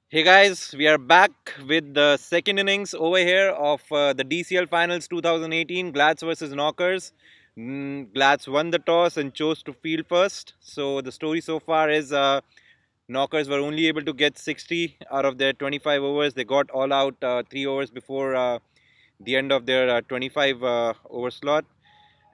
Hey guys, we are back with the second innings over here of the DCL Finals 2018, Glads versus Knockers. Glads won the toss and chose to field first. So the story so far is Knockers were only able to get 60 out of their 25 overs. They got all out 3 overs before the end of their 25 over slot.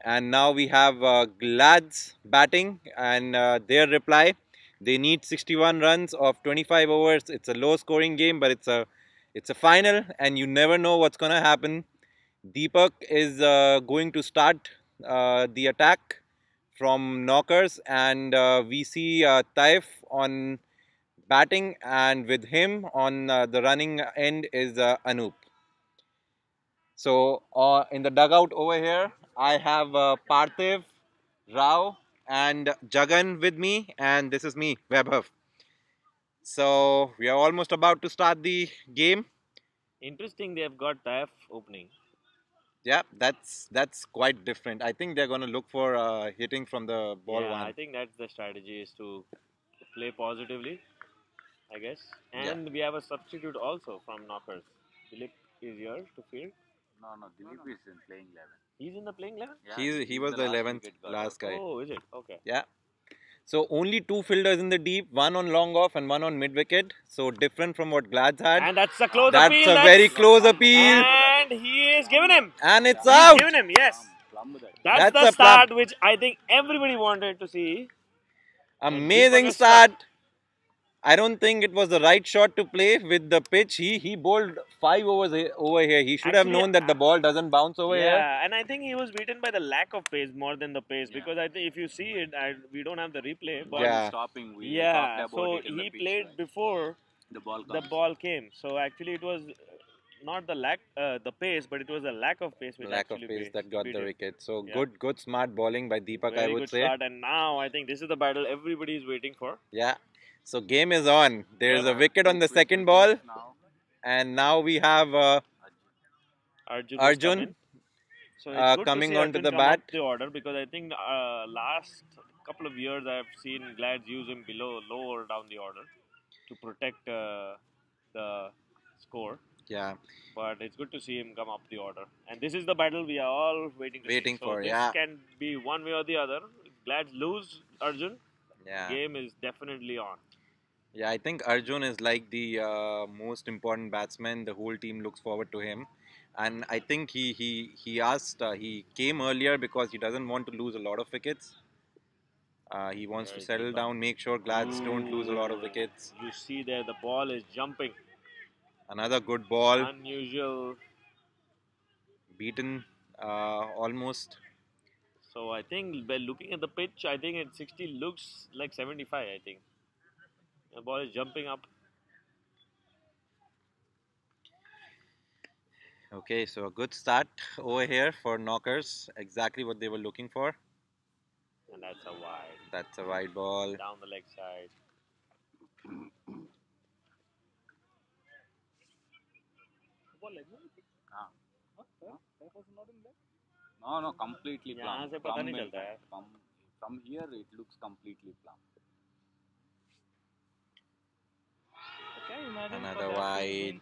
And now we have Glads batting and their reply. They need 61 runs of 25 overs. It's a low scoring game, but it's a final and you never know what's going to happen. Deepak is going to start the attack from Knockers, and we see Taif on batting, and with him on the running end is Anup. So in the dugout over here, I have Parthiv, Rao, and Jagan with me, and this is me, Vaibhav. So we are almost about to start the game. Interesting, they have got TAF opening. Yeah, that's quite different. I think they're going to look for hitting from the ball Yeah, one. I think that's the strategy is to play positively, I guess. Yeah, And we have a substitute also from Knockers. Dilip is here to field. No, Dilip is in playing 11. He's in the playing 11? Yeah, he was the the last 11th wicket guy. last guy. Oh, is it? Okay. Yeah. So only two fielders in the deep, one on long off and one on mid wicket. So different from what Glads had. And that's a close That's appeal. a very close appeal, And he is given him. and it's He's out. given him, yes. Plum that. That's That's the a start which I think everybody wanted to see. Amazing Deepak is start. I don't think it was the right shot to play with the pitch. He bowled 5 overs over here. He should have Actually, known that the ball doesn't bounce over here. Yeah, and I think he was beaten by the lack of pace more than the pace Yeah. because I think if you see it, we don't have the replay, but Yeah. Stopping, we yeah, talked about so it in the he pitch, played right? before The ball the comes. ball came. So actually, it was not the pace, but it was the lack of pace which Lack of actually pace that got beat the him. wicket. So Yeah. good smart bowling by Deepak, I Very would good say. start, and now I think this is the battle everybody is waiting for. Yeah. So game is on. There's Yep. a wicket on the Quick second wickets ball, now. and now we have Arjun has come Arjun in. So it's good to coming see onto Arjun the come bat. up the order because I think last couple of years I've seen Glads use him lower down the order to protect the score. Yeah. But it's good to see him come up the order. And this is the battle we are all waiting to Waiting see. So for, this yeah. can be one way or the other. If Glads lose Arjun, Yeah. game is definitely on. Yeah, I think Arjun is like the most important batsman. The whole team looks forward to him, and I think he came earlier because he doesn't want to lose a lot of wickets. He wants to There's settle Deepak. down, make sure Glads don't lose a lot of wickets. You see there the ball is jumping. Another good ball, Unusual. beaten almost. So I think by looking at the pitch, I think at 60 looks like 75. I think the ball is jumping up, Okay, so a good start over here for Knockers. Exactly what they were looking for. and that's a wide That's a wide ball. down the leg side. Ah. No, completely plumb. यहाँ से पता Plumb नहीं में चलता है. From here, it looks completely plumb. Another wide.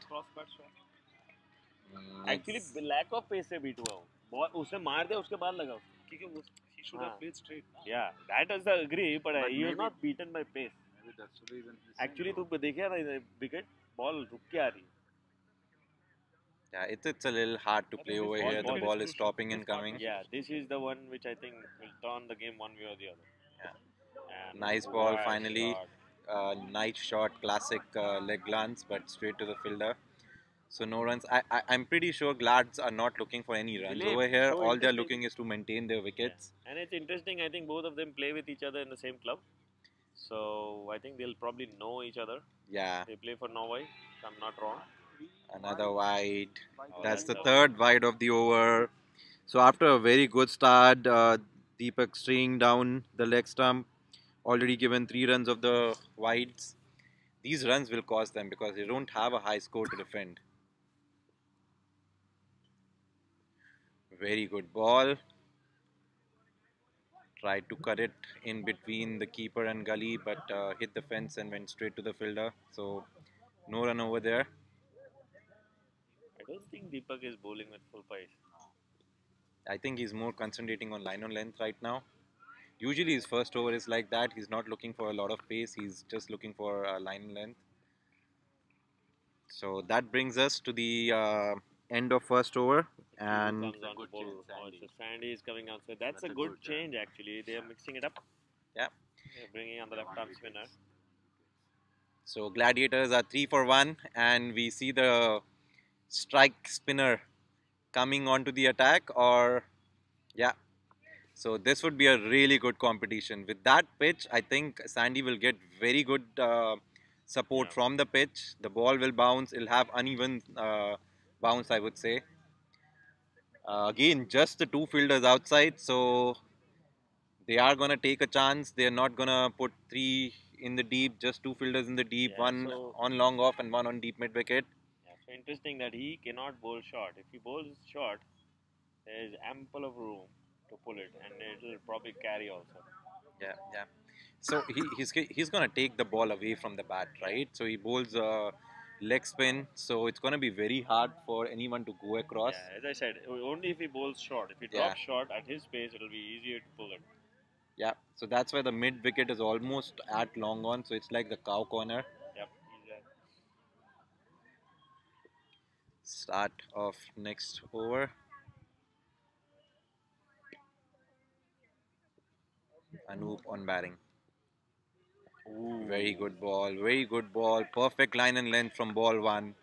Actually, lack of pace से beat हुआ हूँ. बॉल उसने मार दिया उसके बाद लगा उसको. He should हाँ. have played straight. Yeah, that is the agree, but But he was maybe- not beaten by pace. Maybe that's the reason. Actually, तू देखिए ना wicket ball रुक के आ रही. Yeah, it's a little hard to play over here. The ball is stopping and coming. Yeah, this is the one which I think will turn the game one way or the other. Yeah. And Nice ball wide finally. shot. Nice shot, classic leg glance, but straight to the fielder. So no runs. I'm pretty sure Glads are not looking for any runs Dilip, over here. so All they're interesting. looking is to maintain their wickets. And it's interesting. I think both of them play with each other in the same club, so I think they'll probably know each other. Yeah, They play for Norway, if I'm not wrong. another wide. Oh, That's the a third wide of the over. So after a very good start, Deepak stringing down the leg stump, already given 3 runs of the wides. These runs will cost them because they don't have a high score to defend. Very good ball. Tried to cut it in between the keeper and gully, but hit the fence and went straight to the fielder. So No run over there. I don't think Deepak is bowling with full pace. I think he's more concentrating on line on length right now. Usually his first over is like that. He's not looking for a lot of pace. He's just looking for line on length. So that brings us to the end of first over. See who And comes on to good bowl. change, Oh, Sandy. so Sandy is coming out. So that's That's a a good good, change actually. They are mixing it up. yeah, They're bringing on the left arm spinner. so Gladiators are 3 for 1, and we see the strike spinner coming onto the attack. Or yeah, so this would be a really good competition. With that pitch, I think Sandy will get very good support Yeah. from the pitch. The ball will bounce. It'll have uneven bounce, I would say. Again, just the two fielders outside, so they are gonna take a chance. They're not gonna put three in the deep. Just two fielders in the deep. Yeah. One So on long off and one on deep mid wicket. yeah. So interesting that he cannot bowl short. If he bowls short, there is ample of room to pull it, and it will probably carry also. Yeah, yeah. So he's gonna take the ball away from the bat, right? So he bowls leg spin. So it's gonna be very hard for anyone to go across. Yeah, as I said, only if he bowls short. If he Yeah. drops short at his pace, it'll be easier to pull it. Yeah. So that's why the mid wicket is almost at long on. So it's like the cow corner. Yep, he's there. Start of next over. Anoop on batting. Ooh. Very good ball. Very good ball. Perfect line and length from ball one.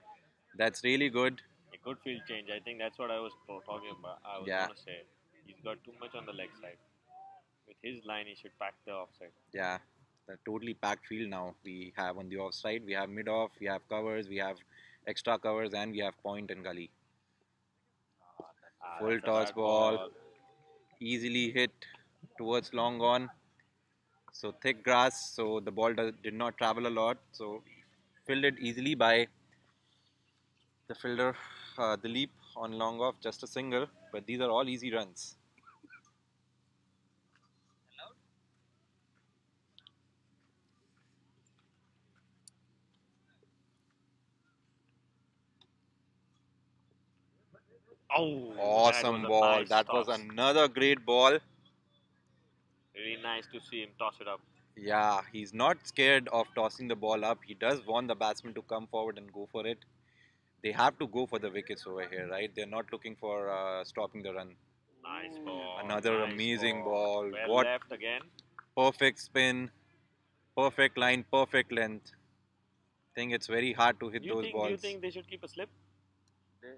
That's really good. A good field change. I think that's what I was talking about. I was Yeah. gonna say he's got too much on the leg side. With his line, he should pack the offside. Yeah. The totally packed field now. We have on the offside, we have mid off, we have covers, we have extra covers, and we have point and gully. Full That's a toss bad ball, easily hit towards long on. So thick grass, so the ball did not travel a lot. So fielded easily by the fielder, the leap on long off, just a single. But these are all easy runs. Oh, Awesome that was a ball. nice That was toss. another great ball. Really nice to see him toss it up. Yeah, he's not scared of tossing the ball up. He does want the batsman to come forward and go for it. They have to go for the wickets over here, right? They're not looking for stopping the run. Nice ball. Another nice amazing ball. Well What left again. perfect spin, perfect line, perfect length. Think it's very hard to hit those Do you balls. think they should keep a slip? They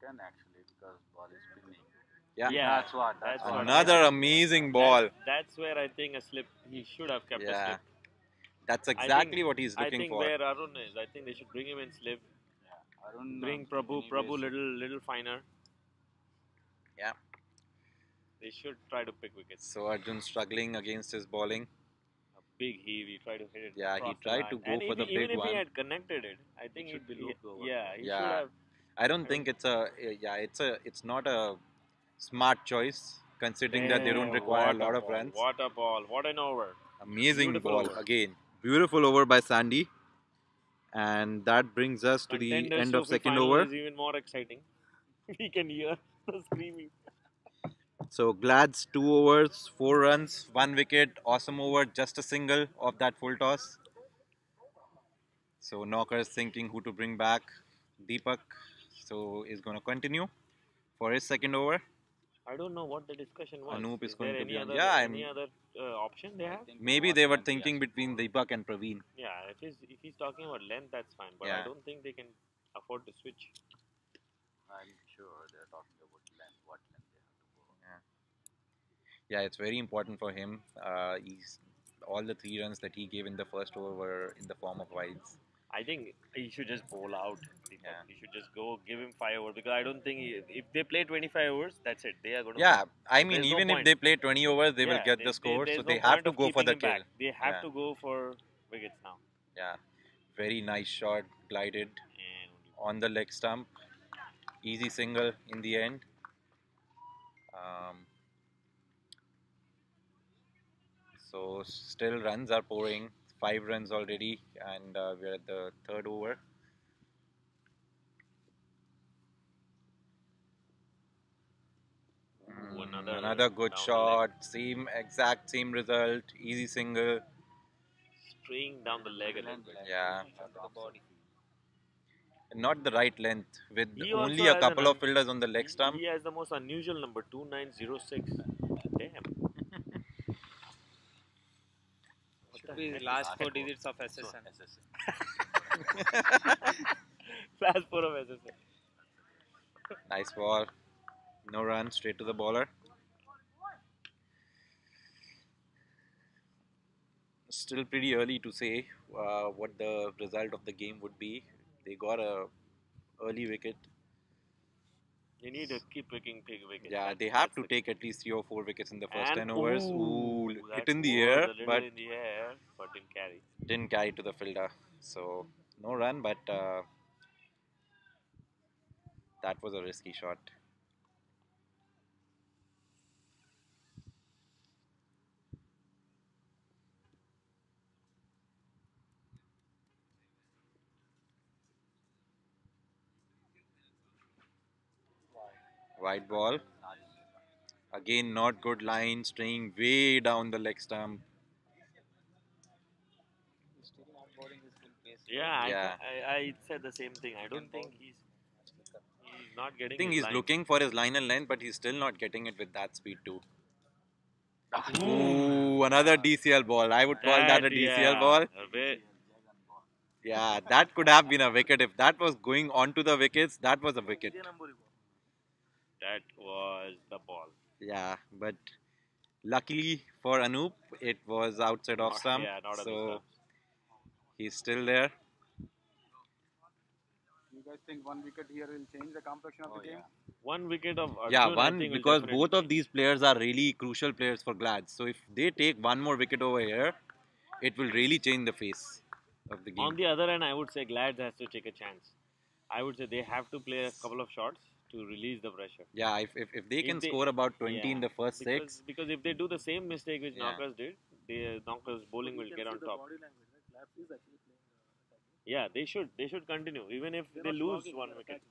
can actually because ball is spinning. Yeah. That's what. That's what. what. Another amazing ball. That's where I think a slip. He should have kept a Yeah. slip. That's I think- exactly what he's I looking think for. where Arun is, I think they should bring him in slip. Yeah. Arun, Bring Prabhu anyways, little finer. Yeah. They should try to pick wickets. So Arjun struggling against his bowling. A big heave. He tried to hit it. Yeah, he across the tried line. to go And for the even big if one. he had connected it, I think should be looped over. Yeah, he Yeah. should have. I don't think it's a it's not a smart choice considering that they don't Damn, require a what lot of ball, runs. What a ball! What an over! Amazing Beautiful ball over. again. Beautiful over by Sandy. And that brings us to the Contenders end of Trophy second final over. is even more exciting. We can hear the screaming. So Glad's 2 overs, 4 runs, 1 wicket, awesome over, just a single of that full toss. So Knocker is thinking who to bring back. Deepak so is going to continue for his second over. I don't know what the discussion was. Anoop is there going to be any on. other Yeah, any other option they have? maybe they were thinking between Deepak and Praveen. Yeah, if he's talking about length, that's fine. But I Yeah. don't think they can afford to switch. I'm sure they're talking about length, what length they have to go. Yeah, it's very important for him. He's all the 3 runs that he gave in the first over were in the form of wides. I think he should just bowl out. Yeah. He should just go give him 5 overs because I don't think if they play 25 overs, that's it. They are going to. Yeah, I mean, There's no even if point. they play 20 overs, they will get the score. There's So no they have point to of go for keeping the him kill. back. They have Yeah. to go for wickets now. Yeah, very nice shot, glided And on the leg stump. Easy single in the end. So still runs are pouring. 5 runs already, and we're at the third over. Another good down the leg. shot. Same result. Easy single. Straying down the leg a little bit. Yeah. Not the right length. With He also only a has couple of fielders on the leg stump. he has the most unusual number 2906. Damn. Should be last four digits of SSN. Last four of SSN. Nice ball. No run. Straight to the bowler. Still pretty early to say what the result of the game would be. They got a early wicket. You need to keep picking big wickets. Yeah, they have to take at least 3 or 4 wickets in the first and 10 overs. Ooh, Hit that in the was air, a little but in the air, but didn't carry. didn't carry to the fielder. So no run, but that was a risky shot. Wide ball. Again, not good line, staying way down the leg stump. Yeah, Yeah. I said the same thing. I don't think he's not I getting think his he's line. looking for his line and length, but he's still not getting it with that speed too. Ooh, Ooh, another DCL ball. I would call that a DCL ball. A bit. Yeah, that could have been a wicket. If that was going onto the wickets, that was a wicket. That was the ball. Yeah, but luckily for Anoop, it was outside off stump. Yeah, not on the So stump. he's still there. You guys think 1 wicket here will change the complexion of the game? 1 wicket of Arjun, Yeah, I one think will because definitely both of change. these players are really crucial players for Glads. So if they take one more wicket over here, it will really change the face of the game. On the other hand, I would say Glads has to take a chance. I would say they have to play a couple of shots to release the pressure. Yeah, if they can If they- score about 20 in Yeah, the first because, 6, Because if they do the same mistake which Yeah. Knockers did, the Knockers bowling will get on top. Yeah, they should. They should continue. Even if they lose 1 wicket.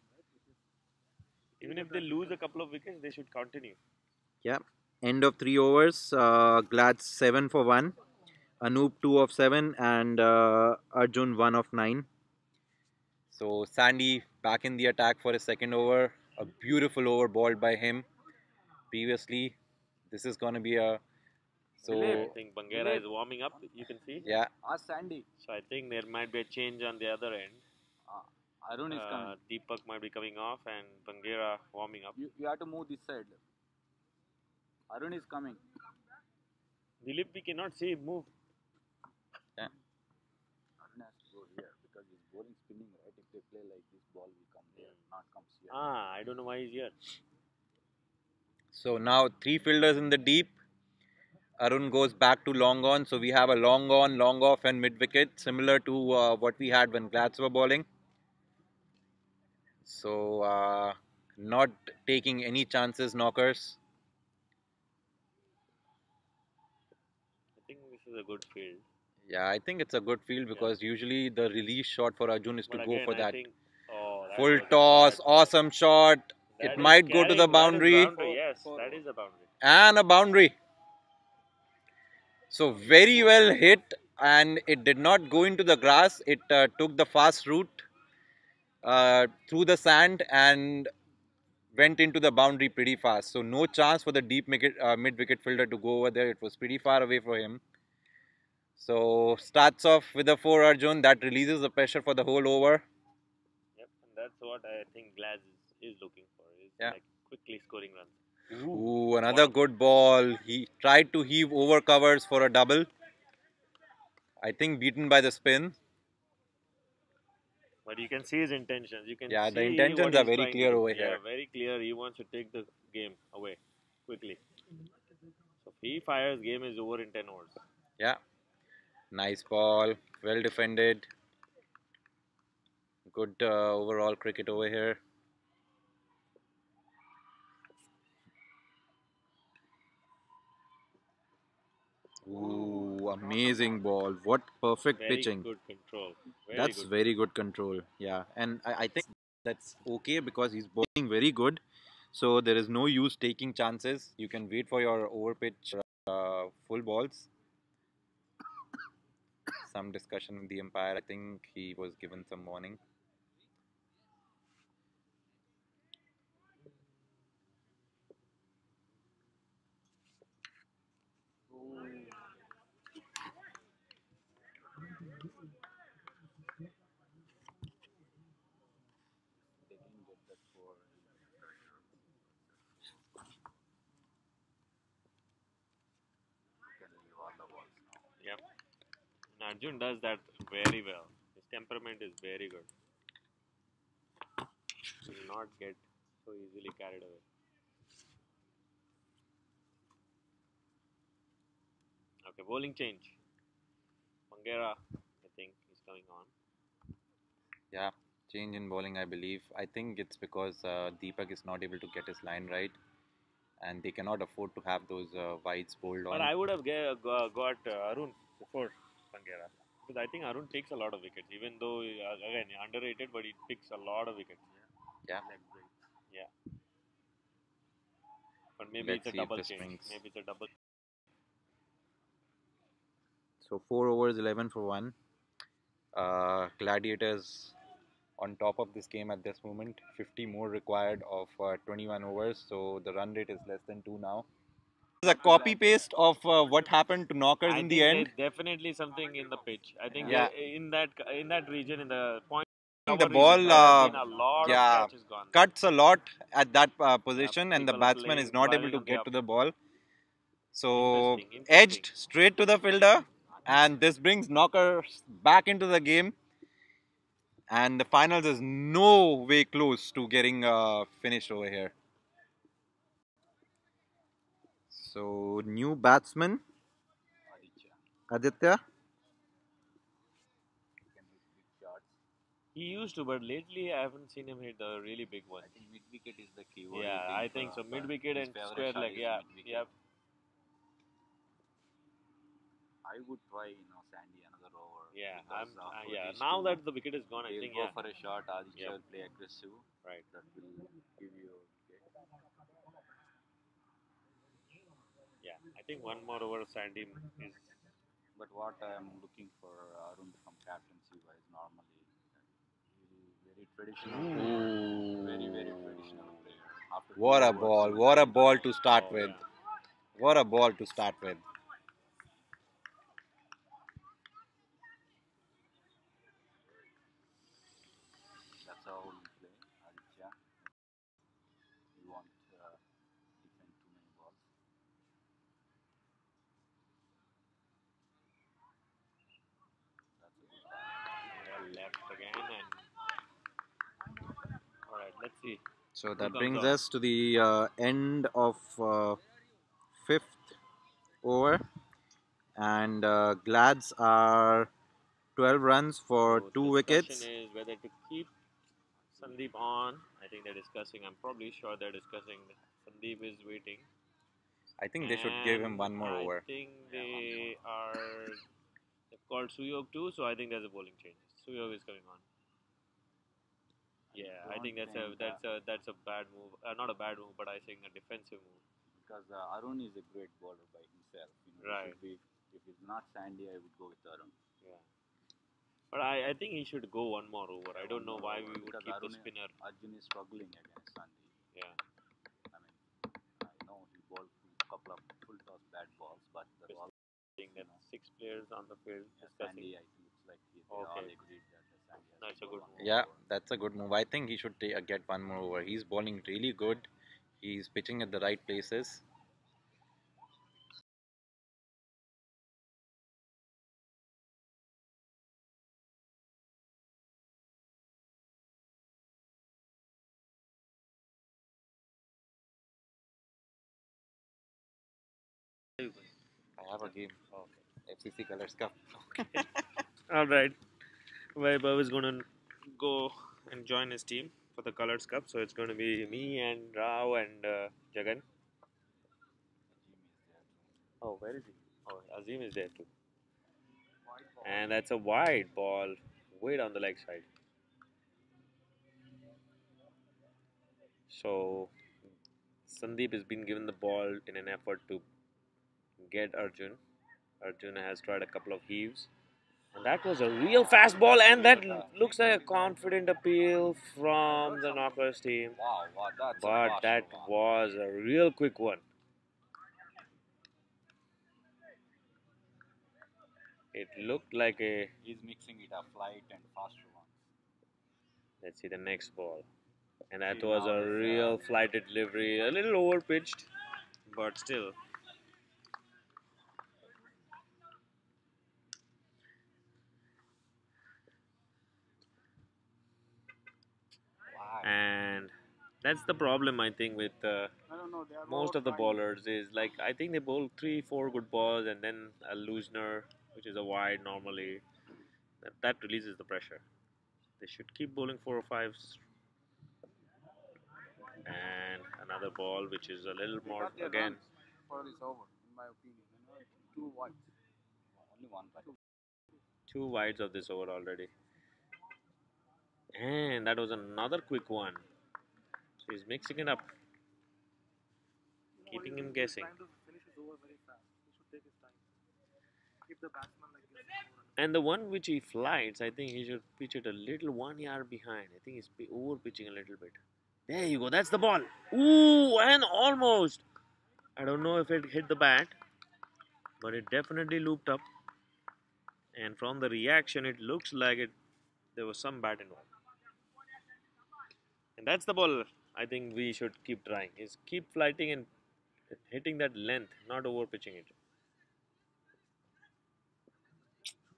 Even if they lose a couple of wickets, they should continue. yeah. End of 3 overs. Glads 7 for 1. Anoop 2 of 7 and Arjun 1 of 9. So Sandy back in the attack for his second over. A beautiful over balled by him previously. This is going to be a... I think Bangera is warming up. You can see. Yeah. Ask Sandy. So I think there might be a change on the other end. Arun is coming. Deepak might be coming off and Bangera warming up. You have to move this side. Arun is coming. Dilip, we cannot see him move. Arun has to go here because he's bowling spinning, right? If they play like this, ball will come there, not comes here. I don't know why he's here. So now 3 fielders in the deep. Arun goes back to long on. So we have a long on, long off and mid wicket, similar to what we had when Glads were bowling. So not taking any chances, Knockers. I think this is a good field. Yeah, I think it's a good field because usually the release shot for Arjun is to But go again, for I that. think, that Full was a toss, bad- awesome shot. That It is might go to the carrying, that is boundary. Yes, that is a boundary. And a boundary. So very well hit, and it did not go into the grass. It took the fast route through the sand and went into the boundary pretty fast. So no chance for the deep mid-wicket fielder to go over there. It was pretty far away for him. So starts off with a 4 Arjun. That releases the pressure for the whole over. Yep, and that's what I think Glads is looking for. Is Yeah. like quickly scoring runs. Ooh, another good ball. He tried to heave over covers for a double. I think beaten by the spin. But you can see his intentions. You can Yeah, see the intentions what are he's very trying to clear do. over Yeah, here. very clear. He wants to take the game away quickly. So if he fires, game is over in 10 overs. Yeah. Nice ball. Well defended. Good overall cricket over here. Ooh, amazing ball. What perfect Very pitching. good control. That's very good control. Yeah. And I think that's okay because he's bowling very good. So there is no use taking chances. You can wait for your overpitch full balls. Some discussion with the umpire. I think he was given some warning. They can get that for you can leave all the balls now. Yep. And Arjun does that very well. His temperament is very good. He will not get so easily carried away. Okay, bowling change. Mangera, I think, is coming on. Yeah, change in bowling, I believe. I think it's because Deepak is not able to get his line right, and they cannot afford to have those wides bowled But on. I would have got Arun before Mangera. Because I think Arun takes a lot of wickets, even though, again, underrated, but he picks a lot of wickets. Yeah, Leg breaks. Yeah. But maybe let's it's a see if double this change. swings. Maybe it's a double. So 4 overs, 11 for one. Gladiators on top of this game at this moment. 50 more required of 21 overs, so the run rate is less than 2 now. It's a copy paste of what happened to Knockers I in think the end. there's definitely something in the pitch. I think Yeah. in that region, in the point The cover ball, region, there have been a lot of yeah, catches gone. cuts a lot at that position, and the People are batsman is playing, not able driving to on the get up. to the ball. So Interesting. edged straight to the fielder, and this brings Knockers back into the game. And the finals is no way close to getting finished over here. So new batsman Aditya Aditya. can hit big shots. He used to, but lately I haven't seen him hit the really big one. I think mid wicket is the key. What Yeah, do you I think? think so. Mid wicket His and favorite square shot leg. is Yeah, mid-wicket. yeah. I would try, Sandy another over. Yeah, because of yeah. these Now two, that the wicket is gone, I they'll think go yeah. for a shot. Aditya Yep. will play aggressive. Right. That will give you a wicket. Yeah, I think one more over Sandy is. But what I am looking for Arun from captaincy wise normally, he's very traditional player, very very traditional player. After What a 2 overs, ball! he will What a change ball it. to start Oh, with! yeah. What a ball to start with! That's how we play Aditya. We won't defend too many balls. That's a good ball. Well, left again, and all right. Let's see. So Who that comes brings on? us to the end of fifth over, and Glads are 12 runs for So 2 discussion wickets. is whether to keep Sandeep on. I think they're discussing. I'm probably sure they're discussing. Sandeep is waiting. I think they should give him And one more I over. think they are. They've called Suyog too, so I think there's a bowling change. Suyog is coming on. Yeah, I think that's a bad move. Not a bad move, but I think a defensive move. Because Arun is a great bowler by himself. Right. If it's not Sandy, I would go with Arun. Yeah. But I think he should go one more over. I don't know why we would Because keep Arun, the spinner. Arjun is struggling against Sandy. Yeah. I mean, I know he bowled a couple of full toss bad balls, but the ball, I think that 6 players on the field discussing. Sandy, I think looks like they all Okay. agreed that Sandy has That's to a bowl good one move. Yeah, more over. that's a good move. I think he should get one more over. He's bowling really good. He's pitching at the right places. I have a game. FCC Colors Cup. All right. Vaibhav is going to go and join his team for the Colors Cup. So it's going to be me and Rao and Jagan. Oh, where is he? Oh, Azim is there too. And that's a wide ball way down the leg side. So Sandeep has been given the ball in an effort to get Arjun. Arjun has tried a couple of heaves. And that was a real fast ball, and that looks like a confident appeal from the Knockers team. Wow, that's a But fast that one. was a real quick one. It looked like a. He's mixing it up, flight and faster ones. Let's see the next ball. And that See, was now a is, real flighted delivery, a little over pitched, but still. Wow. And that's the problem, I think, with most of the bowlers is like I think they bowl 3-4 good balls and then a loosener, which is a wide normally. That releases the pressure. They should keep bowling 4 or 5s. And another ball, which is a little more again. For this over, in my opinion, two wides. Only one right. 2 wides of this over already. And that was another quick one. So he's mixing it up, keeping him guessing. Trying to finish his over very fast. He should take his time. Keep the batsman like this. And the one which he flights, I think he should pitch it a little 1 yard behind. I think he's over pitching a little bit. There you go. That's the ball. Ooh, and almost. I don't know if it hit the bat, but it definitely looped up. And from the reaction, it looks like there was some bat involved. And that's the ball. I think we should keep trying. Is keep flighting and hitting that length, not over pitching it.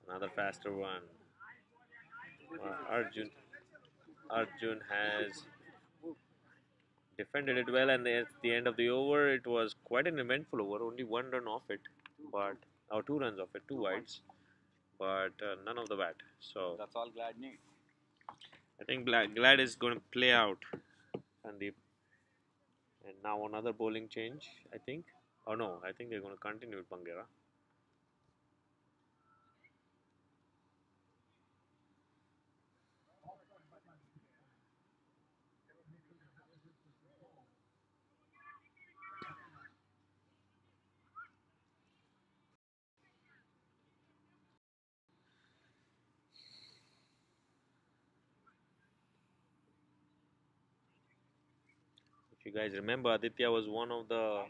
Another faster one. Arjun has defended it well, and at the end of the over, it was quite an eventful over. Only 1 run off it, but 2 runs off it, 2 wides, but none of the bat. So That's all Glad needs. I think Glad is going to play out, Sandeep. And now another bowling change, I think. Oh no, I think they're going to continue with Bangera. If you guys remember, Aditya was one of the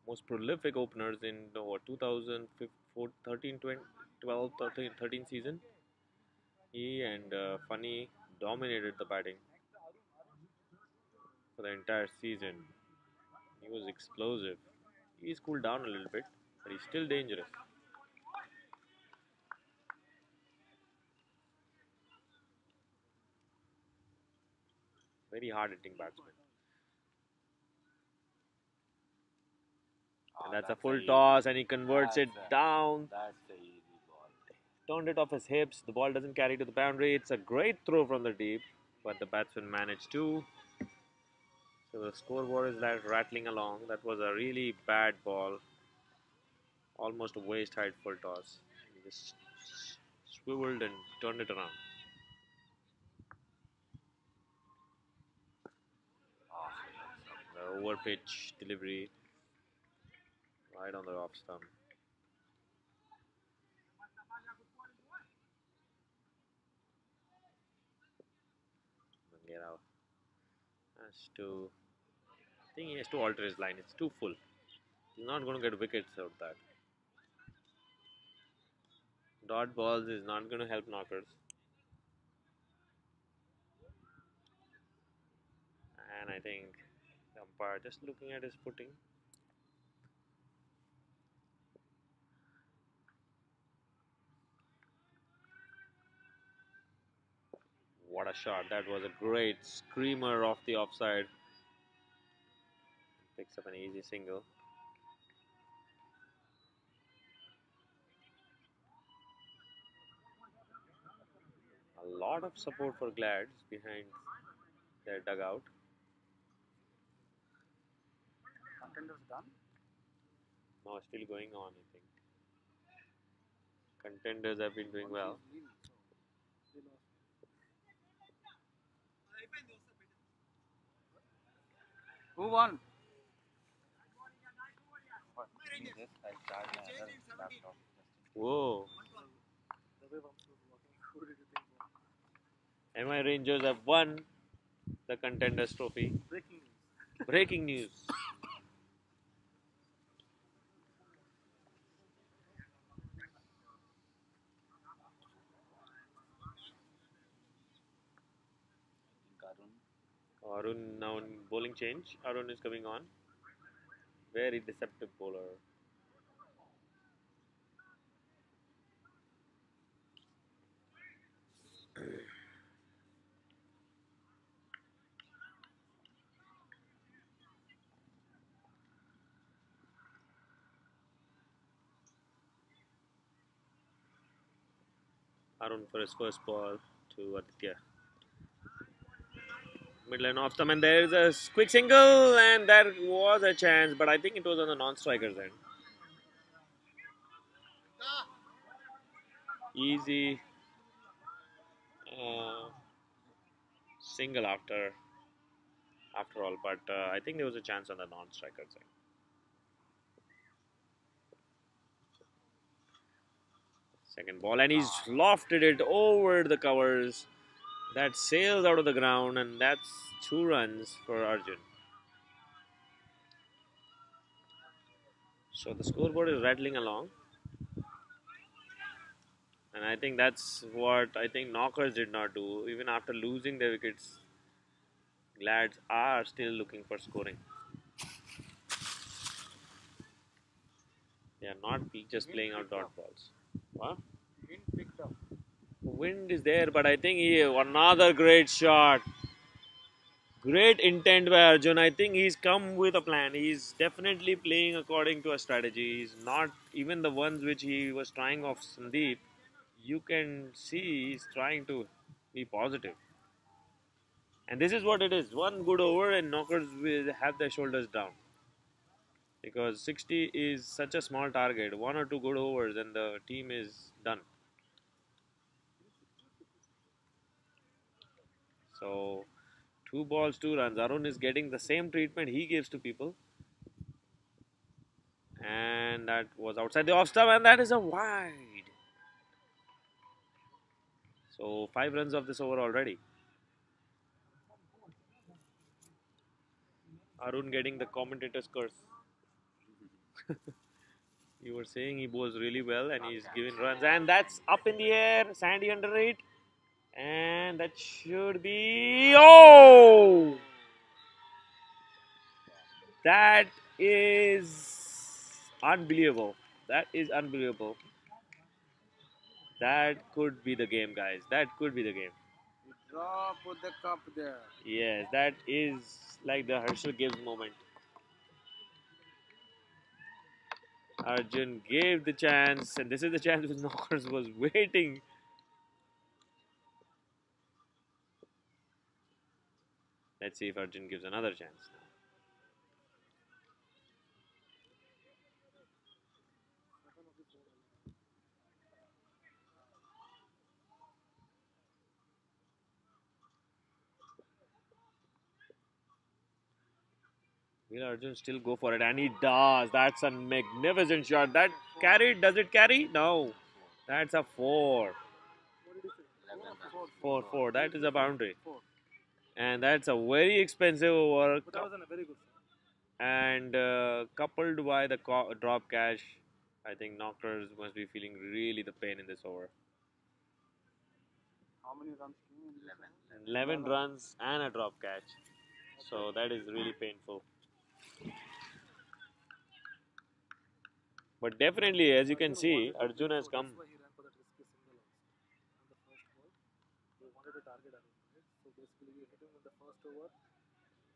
most prolific openers in the 2013, 12, 13 season. He and Funny dominated the batting for the entire season. He was explosive. He's cooled down a little bit, but he's still dangerous. Very hard hitting batsman. And that's a full toss, and he converts it down. That's the easy ball. Turned it off his hips. The ball doesn't carry to the boundary. It's a great throw from the deep, but the batsman managed to. So the scoreboard is rattling along. That was a really bad ball. Almost a waist height full toss. He just swiveled and turned it around. The over pitch delivery right on the off stump. Mangera has to. I think he has to alter his line. It's too full. He's not going to get wickets out of that. Dot balls is not going to help knockers. And I think the umpire just looking at his footing. What a shot. That was a great screamer off the offside. Picks up an easy single. A lot of support for Glads behind their dugout. Contenders done. Now still going on, I think. Contenders have been doing well. Who won? Just I charged my other laptop. Whoa. The way Vamsu was walking, who did you think was? MI Rangers have won the Contenders Trophy. Breaking news. Breaking news. I think Arun. Arun now in bowling change. Arun is coming on. Very deceptive bowler. Arun for his first ball to Aditya. Midline off thumb, and there's a quick single, and there was a chance, but I think it was on the non-striker's end. Easy single after all, but I think there was a chance on the non-striker's end. Second ball, and he's lofted it over the covers. That sails out of the ground, and that's 2 runs for Arjun. So the scoreboard is rattling along, and I think that's what I think Knockers did not do. Even after losing their wickets, Glads are still looking for scoring. They are not just playing out dot balls. What? Wind picked up. Wind is there, but I think another great shot. Great intent by Arjun. I think he's come with a plan. He's definitely playing according to a strategy. He's not even the ones which he was trying off Sandeep. You can see he's trying to be positive. And this is what it is. One good over and Knockers will have their shoulders down. Because 60 is such a small target. 1 or 2 good overs and the team is done. So 2 balls, 2 runs. Arun is getting the same treatment he gives to people. And that was outside the off stump, and that is a wide. So 5 runs of this over already. Arun getting the commentator's curse. You were saying he bowls really well and he's giving runs, and that's up in the air. Sandy under it, and that should be that is unbelievable. That is unbelievable. That could be the game, guys. That could be the game. Draw, put the cup there. Yes, that is like the Herschel Gibbs moment. Arjun gave the chance, and this is the chance which Knockers was waiting. Let's see if Arjun gives another chance. Will Arjun still go for it? And he does. That's a magnificent shot. That carried. Does it carry? No. That's a 4. What did you say? 4, 4. That is a boundary. 4. And that's a very expensive over. But that was a very good shot. And coupled by the drop catch, I think Knockers must be feeling really the pain in this over. How many runs came in this one? 11 runs and a drop catch. So that is really painful. But definitely, as you can see, Arjun has come. That's why he ran for that risky single on the first ball. They wanted to target Arun, right? So basically, you hit him in the first over.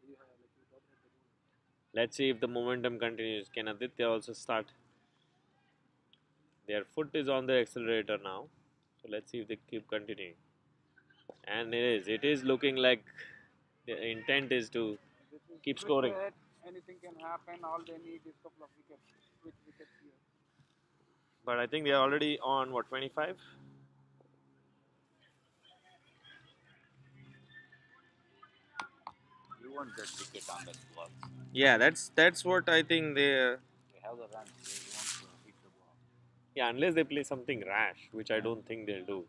You dominate the game. Let's see if the momentum continues. Can Aditya also start? Their foot is on the accelerator now. So let's see if they keep continuing. And it is looking like the intent is to keep scoring. Anything can happen. All they need is a couple of wickets. Quick wickets here. But I think they are already on what, 25? You won't get wicket on that ball. Yeah, that's what I think they They have have the runs, they won't hit the ball. Yeah, unless they play something rash, which I don't think they'll do.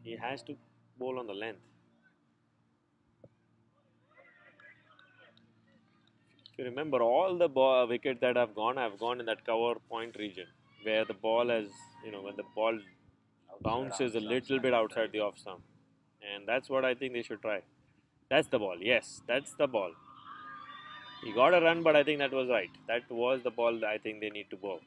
He has to bowl on the length. If you remember, all the wickets that have gone in that cover point region, where the ball has, when the ball bounces a little bit outside the off stump. And that's what I think they should try. That's the ball. Yes, that's the ball. He got a run, but I think that was right. That was the ball that I think they need to bowl.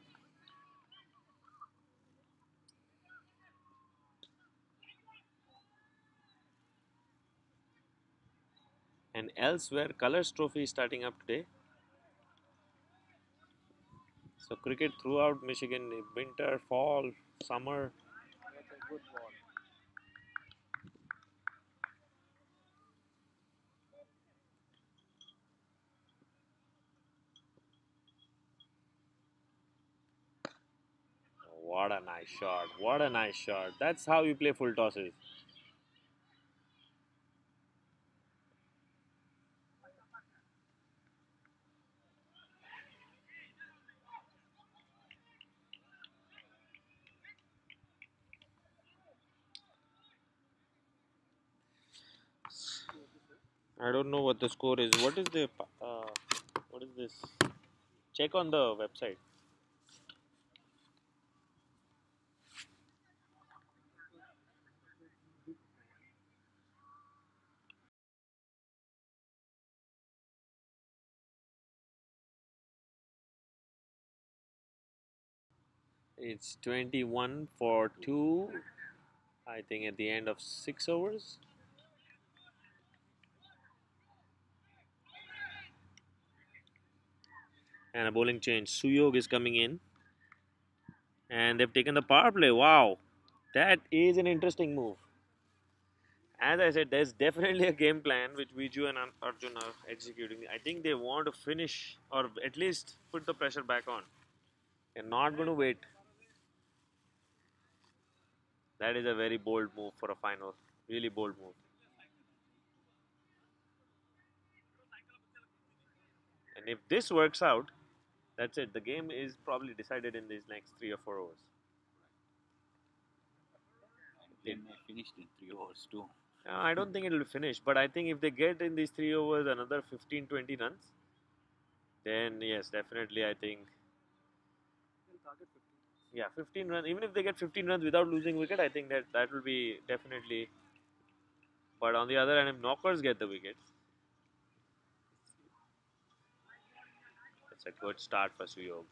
And elsewhere, Colors Trophy is starting up today. So cricket throughout Michigan, winter, fall, summer. That's a good ball. What a nice shot. What a nice shot. That's how you play full tosses. I don't know what the score is. What is this? Check on the website. It's 21 for 2. I think at the end of 6 overs. And a bowling change. Suyog is coming in. And they've taken the power play. Wow. That is an interesting move. As I said, there's definitely a game plan which Viju and Arjun are executing. I think they want to finish or at least put the pressure back on. They're not going to wait. That is a very bold move for a final. Really bold move. And if this works out, that's it. The game is probably decided in these next 3 or 4 overs. They may finished in 3 overs too. I don't think it will finish, but I think if they get in these 3 overs another 15-20 runs, then yes, definitely I think. They'll target 15. Yeah, 15 runs. Even if they get 15 runs without losing wicket, I think that will be definitely. But on the other hand, if knockers get the wickets, it's a good start for Suyog.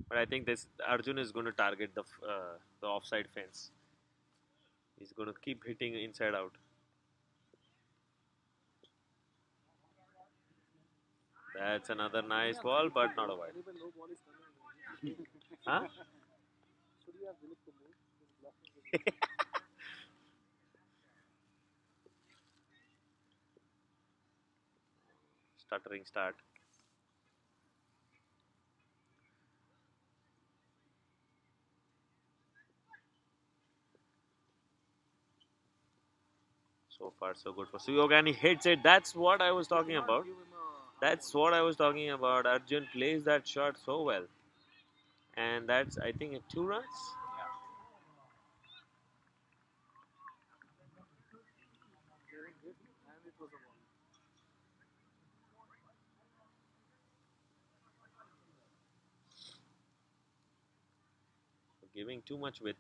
But I think this Arjun is going to target the offside fence. He's going to keep hitting inside out. That's another nice ball, but not a wide. Even low ball is coming. Huh? Should you have Dilip to move? He's blocking the Stuttering start. So far, so good for Suyog, and he hits it. That's what I was talking about. Give him a That's what I was talking about. Arjun plays that shot so well. And that's, I think, 2 runs. clearing hit, and it was a ball. Giving too much width.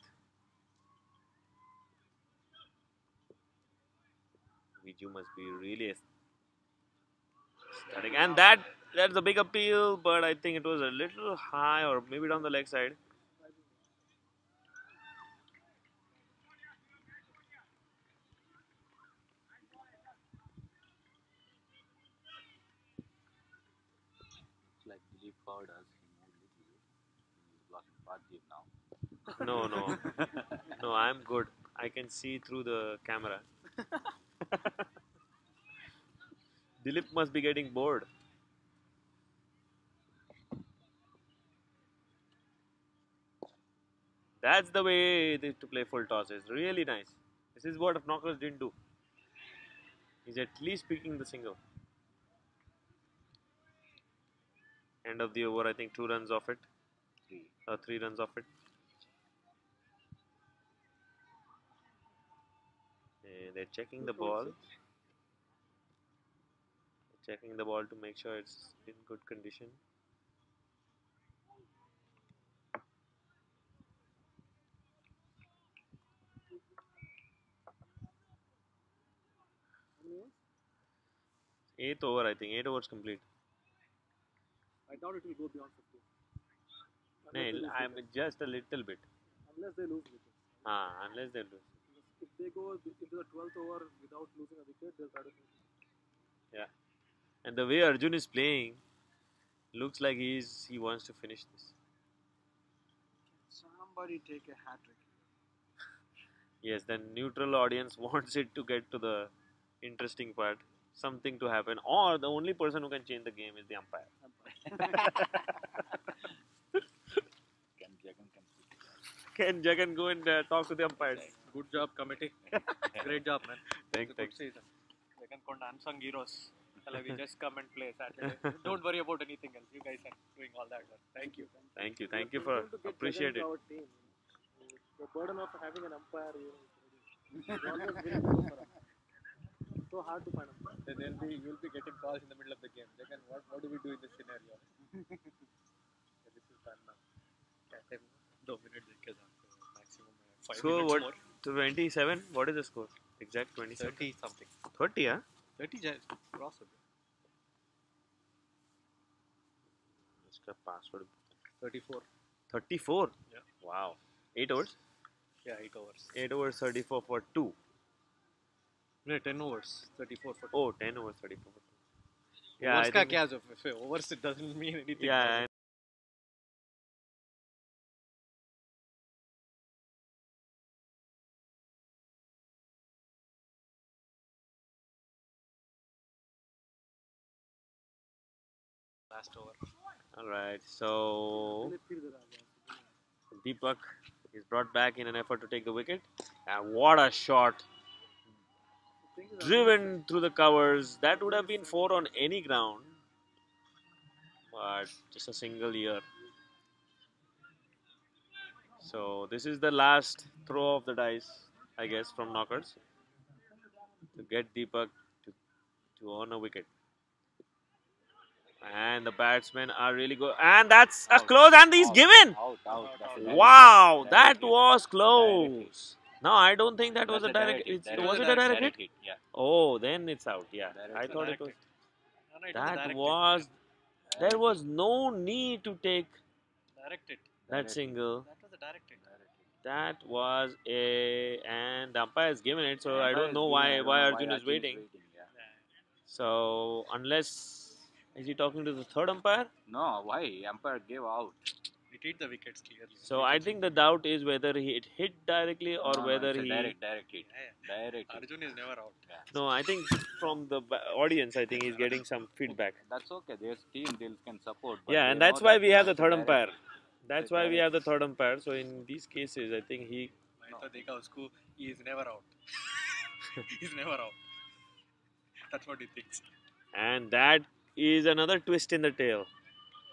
Viju must be really static. And that's a big appeal, but I think it was a little high or maybe down the leg side. It's like Dilip Kaur does. He moved little bit. He's blocking Pardeep now. No. No, I'm good. I can see through the camera. Dilip must be getting bored. That's the way to play full tosses. Really nice. This is what knockers didn't do. He's at least picking the single. End of the over, I think 2 runs off it. 3 runs off it. And they're checking the ball. Checking the ball to make sure it's in good condition. Eighth over, I think. 8 overs complete. I doubt it will go beyond 15. No, I'm just a little bit. Unless they lose wickets. Unless they lose. If they go into the 12th over without losing a wicket, they'll try to finish it. Yeah. And the way Arjun is playing, looks like he wants to finish this. Somebody take a hat trick. Yes, the neutral audience wants it to get to the interesting part. Something to happen. Or the only person who can change the game is the umpire. Can Jagan go and talk to the umpires? Good job, committee. Great job, man. Thanks. Season. Unsung heroes. We just come and play Saturday. Don't worry about anything else. You guys are doing all that work. Thank you. Thank you for appreciate it. Our team. The burden of having an umpire, is always very low for us. So hard to find umpire. Then you'll be getting calls in the middle of the game. Jagan, what do we do in this scenario? This is done now. Dominate the maximum 5 So minutes what? more. 27. What is the score? Exact 27. 30 something. 30, huh? 30 cross a bit. Iska password. 34. 34. Yeah. Wow. 8 overs. Yeah, 8 overs. 8 overs 34 for 2. No, 10 overs. 34 for 2. Oh, 10 overs 34 for 2. Yeah, Overs I ka think, kya jo? If overs it doesn't mean anything. yeah. Last over. All right. So Deepak is brought back in an effort to take the wicket. And what a shot! Driven through the covers. That would have been 4 on any ground. But just a single year. So this is the last throw of the dice, I guess, from knockers. To get Deepak to earn a wicket. And the batsmen are really good. And that's a close, and he's given. Out. Wow, that was close. No, I don't think that was a direct. Was it a direct hit? Yeah. Oh, then it's out. Yeah, I thought it was. That was. There was no need to take Direct hit. that single. That was a direct hit. That was a, and the umpire has given it, so I don't know why Arjun is waiting. So unless, is he talking to the third umpire? No, why? Umpire gave out. It hit the wickets clearly. So I think the doubt is whether it hit directly or whether it's a he. direct hit. Yeah. Direct hit. Arjun is never out. No, I think from the audience, I think he's getting some feedback. That's okay. There's team they can support. Yeah, and that's why we have the third umpire. That's why we have the third umpire. So in these cases, I think he. He is never out. He's never out. That's what he thinks. And that is another twist in the tail.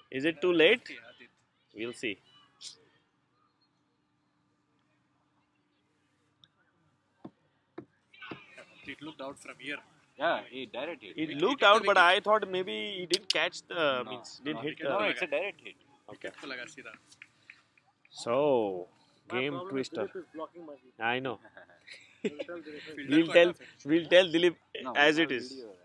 Is it too late? We'll see. It looked out from here. Yeah, he direct hit. It looked out, but I thought maybe he didn't catch the. Didn't hit No, the. it's a direct hit. Okay. Ko laga seedha. So, My game problem twister. is Dilip is blocking my view. I know. I'll tell Dilip. We'll tell Dilip No, as we it have is. video, right?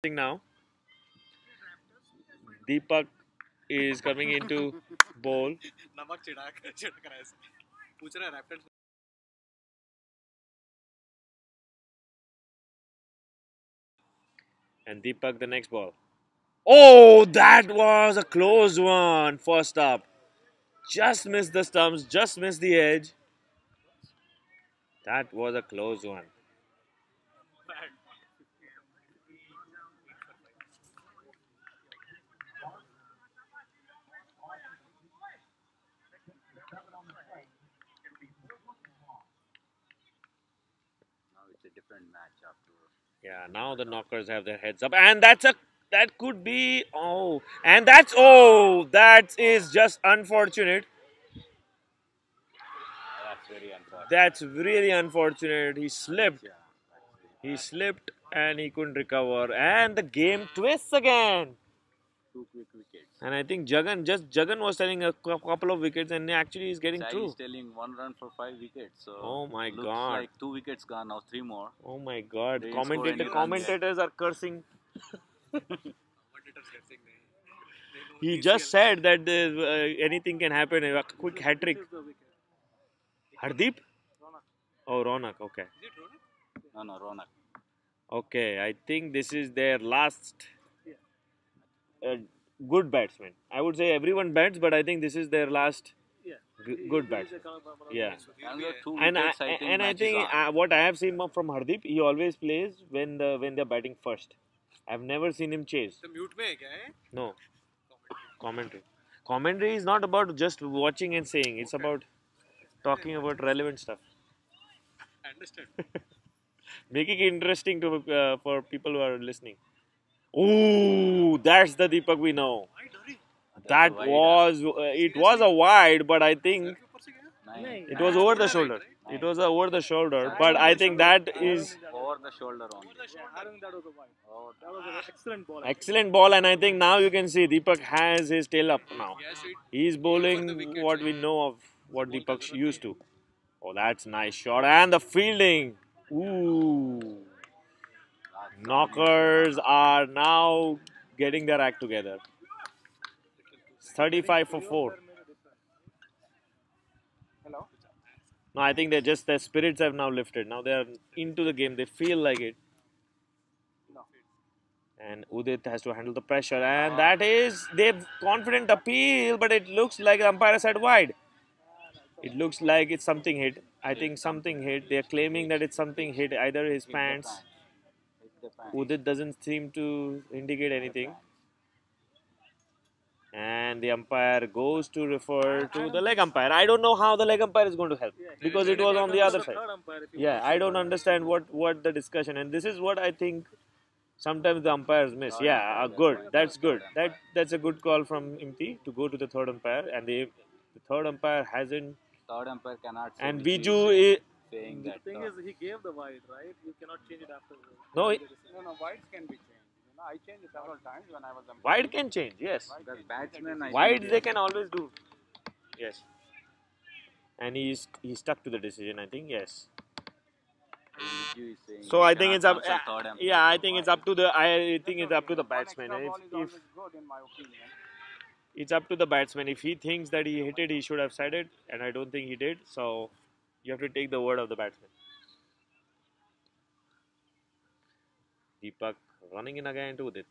Now, Deepak is coming into bowl. नमक छिड़क रहा है पूछ रहा है raptors And Deepak the next ball. Oh, that was a close one. First up. Just missed the stumps, just missed the edge. That was a close one. Now it's a different match after. Yeah, now the knockers have their heads up. And that could be and that is just unfortunate. That's very unfortunate. That's really unfortunate. He slipped. Yeah, He slipped and he couldn't recover. And the game twists again. 2 quick wickets. And I think Jagan was telling a couple of wickets and actually he's getting Sai through. is telling 1 run for 5 wickets. So Oh my looks God. like 2 wickets gone now, 3 more. Oh my God. They didn't score any runs Commentators are cursing. commentators guessing they know He DCL. just said that anything can happen. A quick hat trick. This is the wicket. Hardeep? Ronak. Oh, Ronak. Okay. Is it Ronak? No, Ronak. Okay. I think this is their last Yeah. good batsman. I would say everyone bats, but I think this is their last Yeah. good He is batsman. a kind of one of Yeah. the- Another 2 And wickets, I think. I match is think on. what I have seen from Hardeep, he always plays when they're batting first. I've never seen him chase. तो mute में है क्या है No. Commentary. Commentary is not about just watching and saying. It's about talking about relevant stuff. I understand Making it interesting to for people who are listening. Ooh, that's the Deepak we know. why Dhoni That wide, was it was a wide, but I think के ऊपर से गया Nine. it was over the shoulder. It was over the shoulder, but I think that is Over the shoulder only. I don't think that was a wide that was an excellent ball excellent ball, and I think now you can see Deepak has his tail up now. yes it He's bowling what we know of what Deepak used to. Oh, that's nice shot, and the fielding. Ooh, knockers are now getting their act together. 35 for 4. hello No, I think their spirits have now lifted. Now they are into the game. They feel like it. no And Udit has to handle the pressure, and that is they've confident appeal, but it looks like the umpire said wide. It looks like it's something hit. I think something hit. They're claiming that it's something hit, either his Hit the pants. Hit the pants. Udit doesn't seem to indicate anything. And the umpire goes to refer to the leg umpire. I don't know how the leg umpire is going to help because it was on the other side. Yeah, I don't understand what the discussion, and this is what I think sometimes the umpires miss. Yeah, good. That's good. That's a good call from Imti to go to the third umpire, and the third umpire hasn't. Third umpire cannot say And which Biju is is saying the that. thing is he gave the wide right you cannot change it after no No, wides can be changed. You know, I changed it several times when I was a wide can change. Yes, The batsman, I wide think, they can always do. Yes, and he's stuck to the decision. I think yes. Viju is saying So he I think cannot it's up. consult third umpire. Yeah, I think it's up to the. I think it's up to the batsman. Extra And ball is if always good in my opinion. it's up to the batsman, if he thinks that he hit it, he should have said it, and I don't think he did. So you have to take the word of the batsman. Deepak running in again to Udit,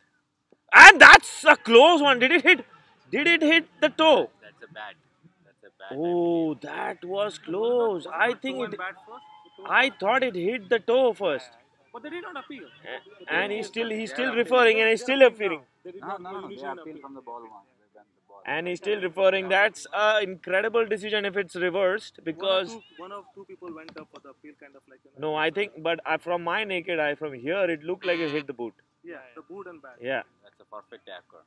and that's a close one. Did it hit? Did it hit the toe? That's a bad. That's a bad. Oh, that was close. I think one it. bat first I thought it hit the toe first. but they did not appeal And he's still referring, and he's still appealing. they did No, not no, they they didn't appeal appeal from the ball one. They went the ball. And he's still referring. That's an incredible decision if it's reversed because one of two people went up for the appeal kind of like no, I think, but from my naked eye from here, it looked like it hit the boot. yeah the boot and bat Yeah. That's a perfect anchor.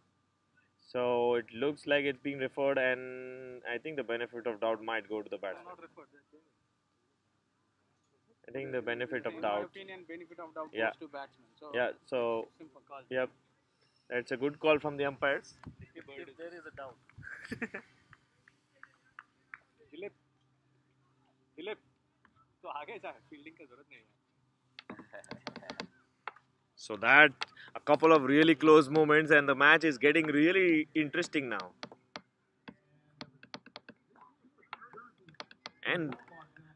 So it looks like it's being referred, and I think the benefit of doubt might go to the batsman. not referred they're changing. I think the benefit of In my doubt. opinion, benefit of doubt Yeah. goes to batsmen. So Yeah. So simple call. yep, that's a good call from the umpires. if there is a doubt Dilip तो आगे जा fielding का जरूरत नहीं है So that A couple of really close moments, and the match is getting really interesting now. And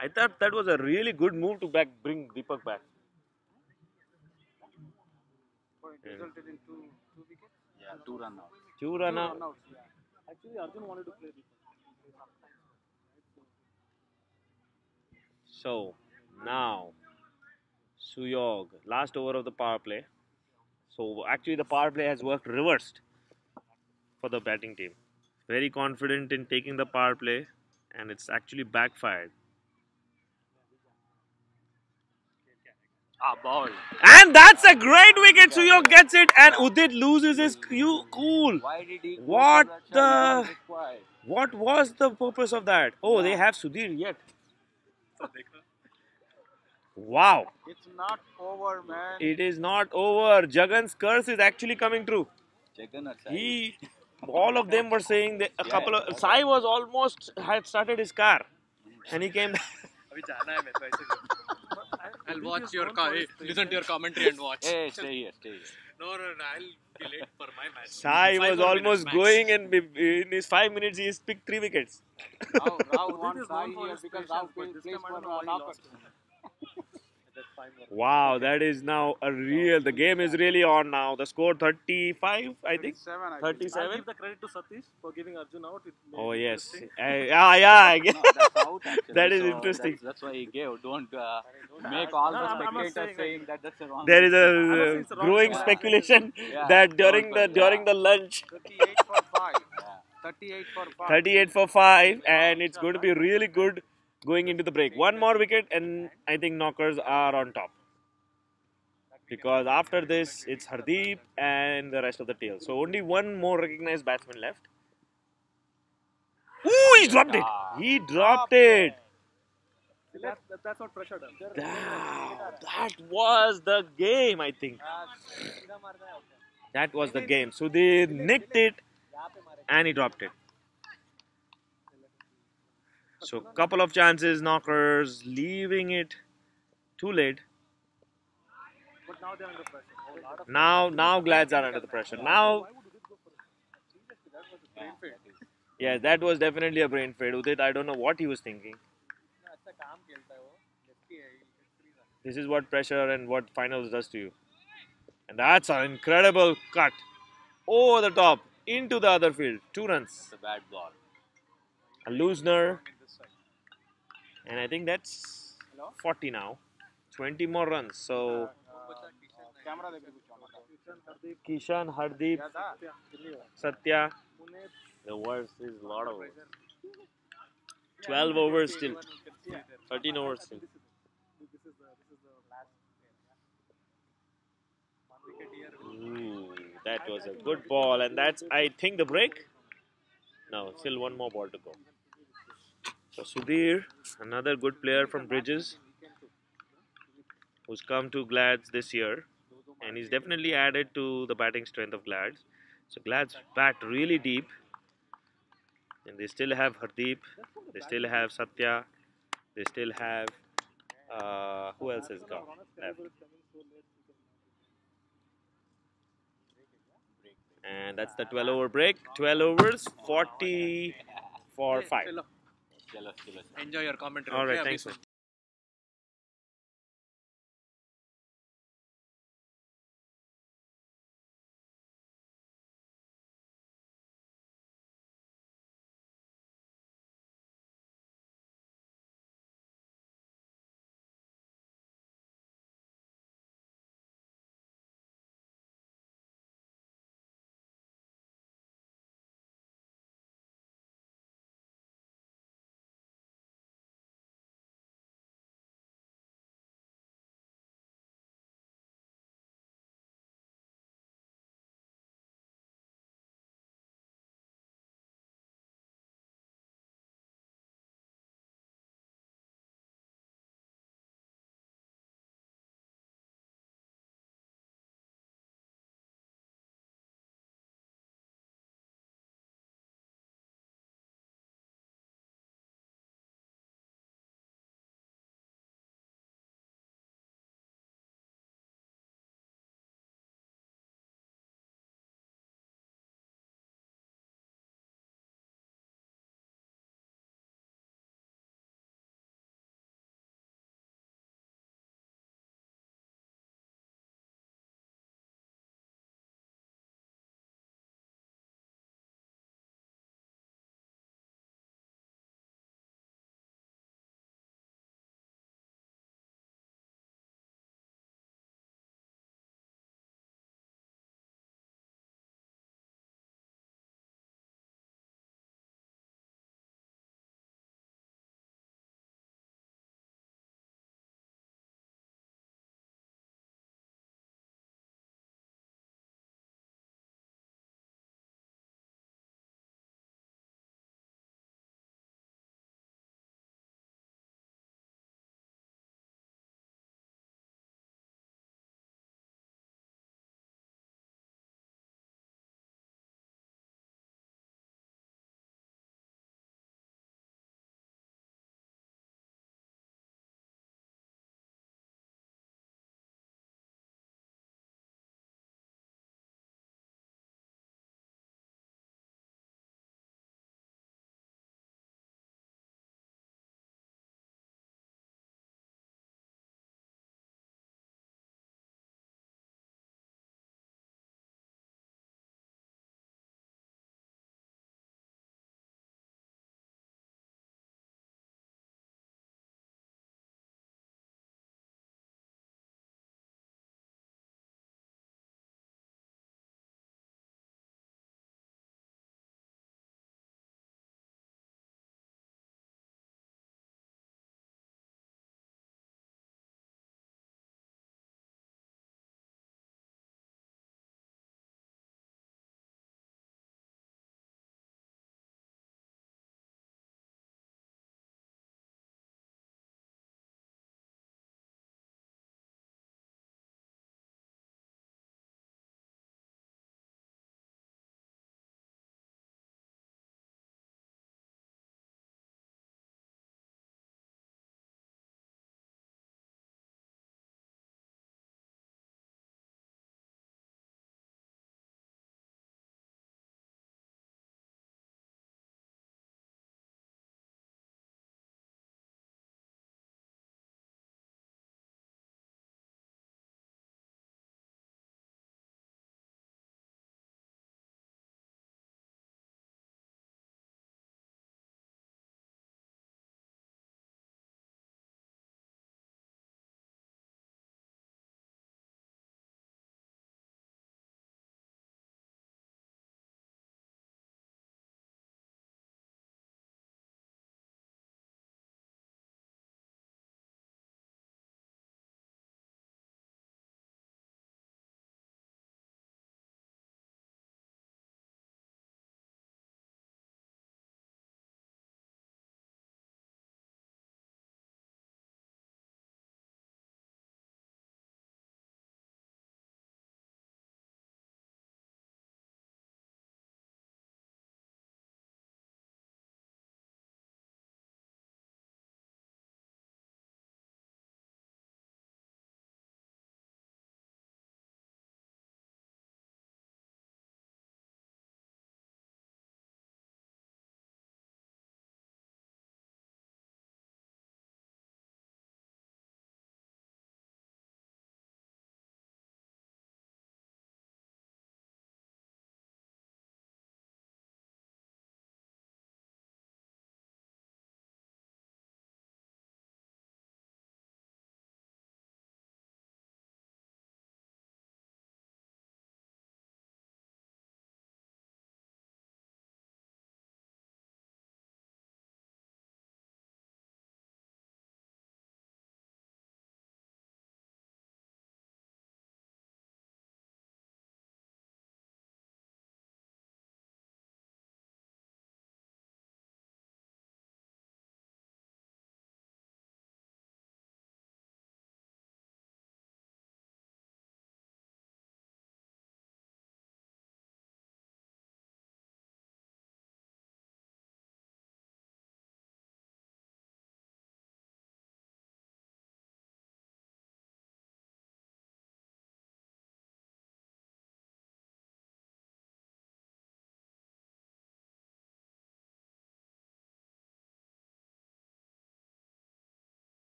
I thought that was a really good move to bring Deepak back. It resulted in two wickets. Yeah, 2 run out. Two Two run out. run outs. Yeah. Actually, Arjun wanted to play Deepak. So now Suyog, last over of the power play. So actually the power play has worked reversed for the batting team. Very confident in taking the power play, and it's actually backfired. Ball. And that's a great wicket. Suyog gets it, and Udit loses his cool. Why did he go What for that shot? the? Not required. What was the purpose of that? Oh, they have Sudhir yet. Wow. It's not over, man. It is not over. Jagan's curse is actually coming true. Jagan or Sai? He, all of them were saying that a couple of Sai was almost had started his car, and he came. अभी जाना है मेरे को ऐसे I'll watch your listen to your commentary and watch. Hey, stay here, stay here. No, I'll be late for my match. Sai 5 was more almost minutes max. going, and in his 5 minutes, he has picked 3 wickets. Rao wants is Sai known for here his because patience, Rao but this plays time I for don't know why he knockers. lost. That's fine. Wow, that is now a real. The game is really on now. The score 35, I think. 37, I think. I'll 37. give the credit to Satish for giving Arjun out. It made Oh it yes, interesting. I guess. No, that's out actually. That is So interesting. That's why he gave. Don't make all No, the I'm not spectators saying saying that that's a wrong. There is I'm not saying a it's wrong growing score. speculation Yeah, that during don't the go, lunch, 38 for 5. Yeah. 38 for 5. 38 for 5, and it's going to be really good going into the break. One more wicket, and I think knockers are on top. Because after this, it's Hardeep and the rest of the tail. So only one more recognized batsman left. Ooh, he dropped it. He dropped it. That's what pressure does. That was the game, I think. That was the game. So they nicked it and he dropped it. So couple of chances, knockers, leaving it too late. But now they're under pressure. A lot of Now Glads are under the pressure. Now, brain fade. yeah, that was definitely a brain fade. Udit, I don't know what he was thinking. अच्छा काम खेलता है वो. Lefty है, he gets freeze on. This is what pressure and what finals does to you. And that's an incredible cut over the top into the other field. 2 runs. It's a bad ball. A loosener. And I think that's 40 now. 20 more runs. So Camera देखो कुछ Kishan, Hardeep, Satya. The worst is a lot of overs. 12 overs still. 13 overs still. This is the last. Ooh, that was a good ball, and that's, I think, the break. No, still one more ball to go. So Sudhir, another good player from Bridges, who's come to Glads this year, and he's definitely added to the batting strength of Glads. So Glads bat really deep, and they still have Hardeep, they still have Satya, they still have who else has gone left? And that's the 12 over break. 12 overs, 40 for 5. Chalo. Enjoy your commentary. All right, Okay, thanks. Abhi? Man.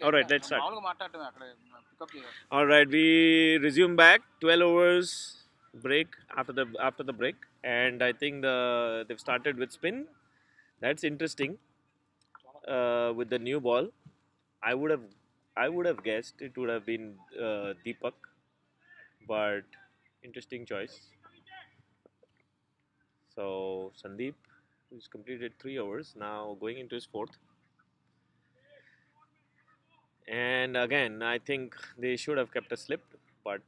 All right, let's start. మామూలుగా మాట్లాడటమే అక్కడ pickup చేయాలి. All right, we resume back. 12 overs break after the break, and I think they've started with spin. That's interesting. With the new ball, I would have guessed it would have been Deepak, but interesting choice. So Sandeep, who's completed 3 overs, now going into his fourth. And again, I think they should have kept a slip, but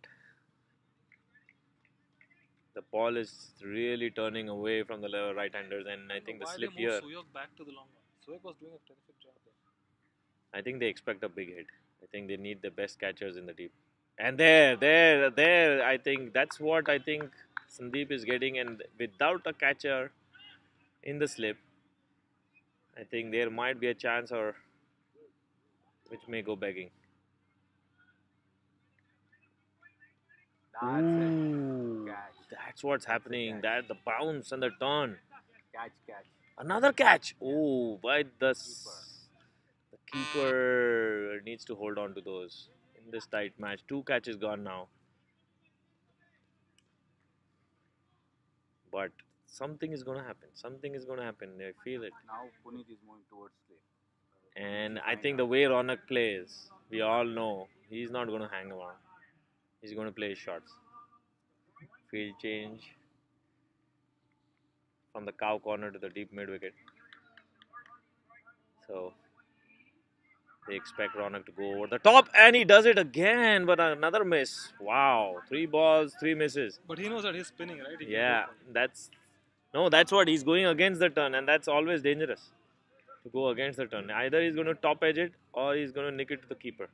the ball is really turning away from the right-handers, and I think the slip here. Suyog back to the long one. Suyog was doing a terrific job there. I think they expect a big hit. I think they need the best catchers in the deep. And there. I think that's what I think Sandeep is getting, and without a catcher in the slip, I think there might be a chance or which may go begging. That's it. Ooh, Catch. that's what's happening. catch. That the bounce and the turn. Catch. Another catch. Oh, but the keeper needs to hold on to those in this tight match. 2 catches gone now. But something is going to happen. Something is going to happen. I feel it. Now Puneet is moving towards play. And I think the way Ronak plays, we all know he's not going to hang around. He's going to play his shots. Field change from the cow corner to the deep mid wicket. So they expect Ronak to go over the top, and he does it again, but another miss. Wow, 3 balls, 3 misses. But he knows that he's spinning, right? He can Yeah, go for it. that's what he's going against the turn, and that's always dangerous to go against the turn. Either he's going to top edge it or he's going to nick it to the keeper.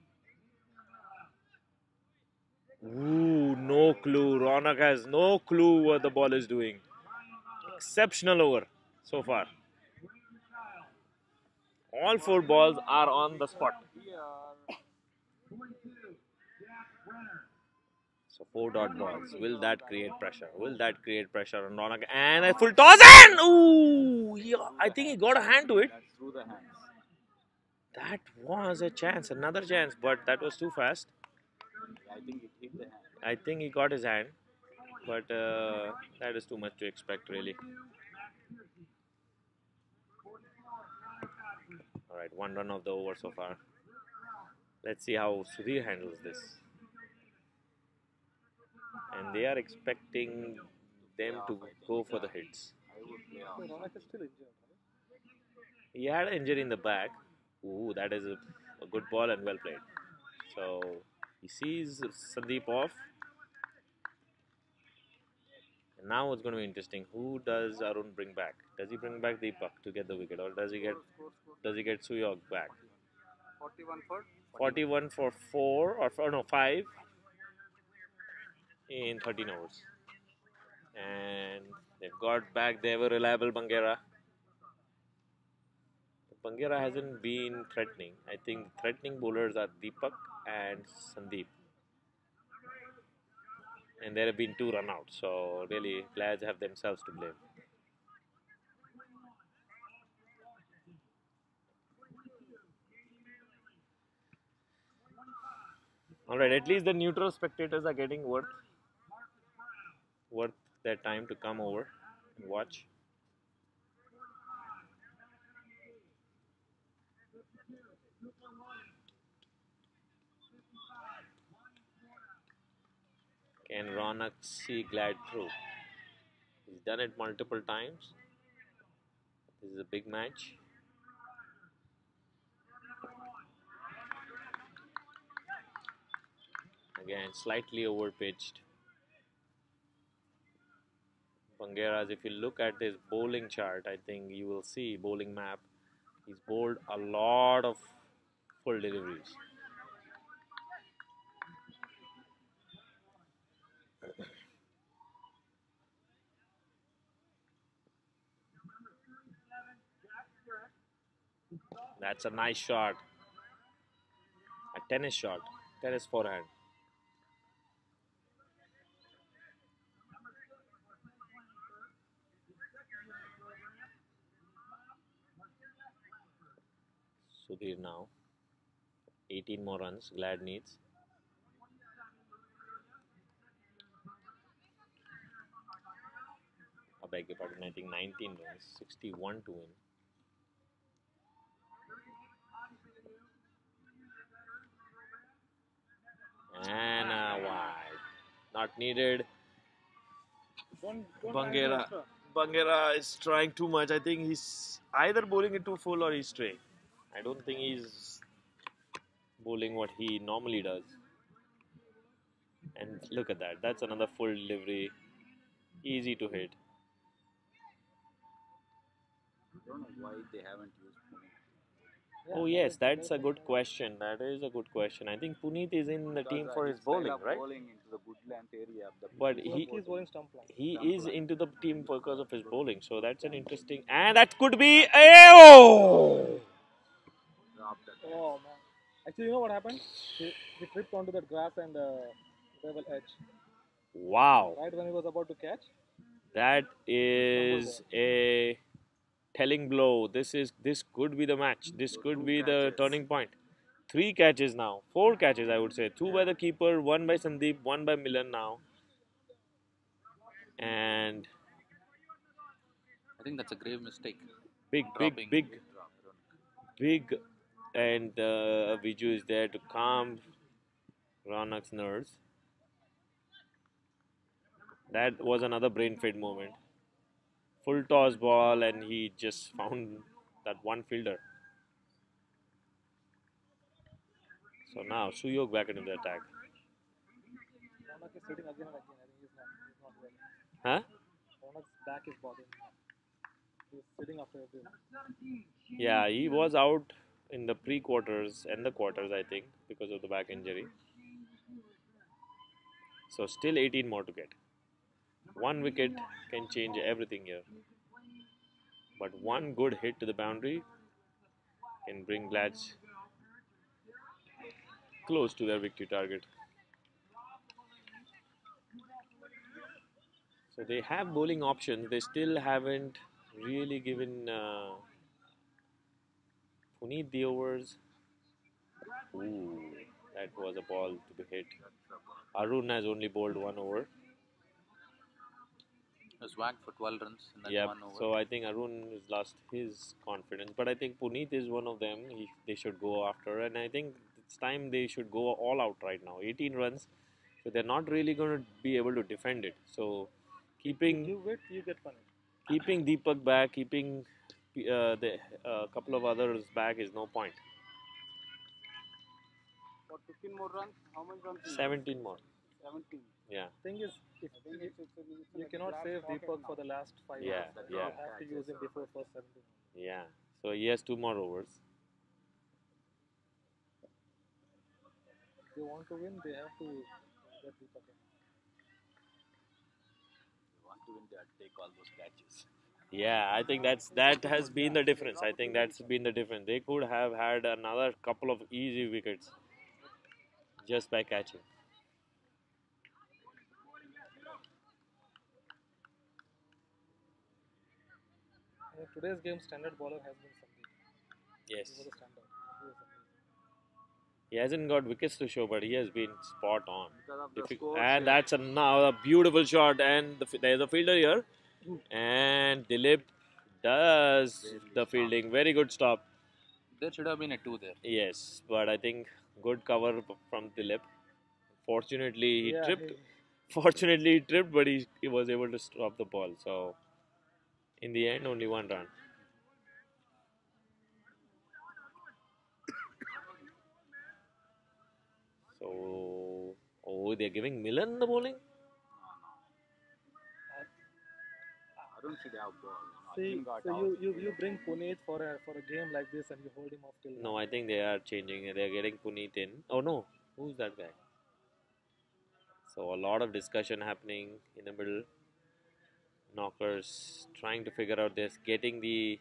Ooh, no clue. Ronak has no clue what the ball is doing. Exceptional over so far. All 4 balls are on the spot. So 4 dot balls. Will that create pressure? Will that create pressure on Ronak? And a full toss in! Ooh! I think he got a hand to it. That's through the hands. That was a chance, another chance, but that was too fast. I think it hit the hand. I think he got his hand, but that is too much to expect, really. Alright, 1 run of the over so far. Let's see how Sudhir handles this. And they are expecting them to go for the hits. I would play off. So Ronak is still injured, right? He had an injury in the back. Ooh, that is a good ball and well played. So he sees Sandeep off. And now it's going to be interesting. Who does Arun bring back? Does he bring back Deepak to get the wicket, or does he get Suyog back? 41 for 41 for 4 or 5 in 13 overs. And they've got back the ever reliable Bangera. Bangera hasn't been threatening. I think threatening bowlers are Deepak and Sandeep. And there have been 2 run-outs, so really Glads have themselves to blame. Alright, at least the neutral spectators are getting worth their time to come over and watch. Can Ronak see Glad through? He's done it multiple times. This is a big match. Again, slightly over-pitched. Bangeras, if you look at his bowling chart, I think you will see bowling map. He's bowled a lot of full deliveries. That's a nice shot. A tennis shot. Tennis forehand. Sudhir now. 18 more runs Glad needs. I beg your pardon, I think 19 runs, 61 to win. And a wide. Not needed. Bangera. Bangera is trying too much. I think he's either bowling it too full or he's straight. I don't think he's bowling what he normally does. And look at that. That's another full delivery. Easy to hit. I don't know why they haven't used Pune. Oh yes, that's a good question. That is a good question. I think Puneet is in the team for his bowling, right? Bowling into the good length area. But He's bowling stump line. he is into the team because of his bowling. So that's an interesting. And that could be. Oh! Oh man. Actually, you know what happened? He tripped onto that grass and level edge. Wow. Right when he was about to catch. That is a telling blow. This could be the match. This could be the turning point. 3 catches now. 4 catches, I would say. 2 by the keeper, 1 by Sandeep, 1 by Milan now. And I think that's a grave mistake. big. And Viju is there to calm Ronak's nerves. That was another brain fade moment. Full toss ball, and he just found that one fielder. So now Suyog back into the attack. Ronak is sitting again and again. I think he's not well. Huh? Ronak's back is bothering him. He's sitting after every run. Yeah, he was out in the pre-quarters and the quarters, I think, because of the back injury. So still 18 more to get. 1 wicket can change everything here. But one good hit to the boundary can bring Glads close to their victory target. So they have bowling options. They still haven't really given Puneet the overs. Ooh, that was a ball to be hit. Arun has only bowled 1 over. Was whacked for 12 runs in that Yeah, 1 over. so I think Arun has lost his confidence. But I think Puneet is one of them. They should go after. And I think it's time they should go all out right now. 18 runs. So they're not really going to be able to defend it. So keeping You wait, you get punished. keeping Deepak back, keeping the couple of others back is no point. For 15 more runs, how many runs? 17 more. 17. Yeah. Thing is, if you cannot save Deepak for the last 5 Yeah, overs. yeah. You have to use him before first 17. Yeah. So he has 2 more overs. If they want to win, they have to get Deepak in. They want to win, they have to take all those catches. Yeah, I think that has been the difference. I think that's been the difference. They could have had another couple of easy wickets just by catching. In today's game, standard bowler has been Sandeep. Yes. He was a standard. He was amazing. He hasn't got wickets to show, but he has been spot on. Because of the scores, And that's now a beautiful shot. And there's a fielder here. And Dilip does the fielding. Very good stop. there should have been a 2 there. Yes, but I think good cover from Dilip. Fortunately, he Yeah, tripped. Fortunately, he tripped, but he was able to stop the ball. So, in the end, only 1 run. So, oh, they're giving Milan the bowling? Arun should have ball. See, Arjun got so out. you bring Puneet for a game like this and you hold him off till No, I think they are changing. They are getting Puneet in. Oh no, who's that guy? So a lot of discussion happening in the middle. Knockers trying to figure out this, getting the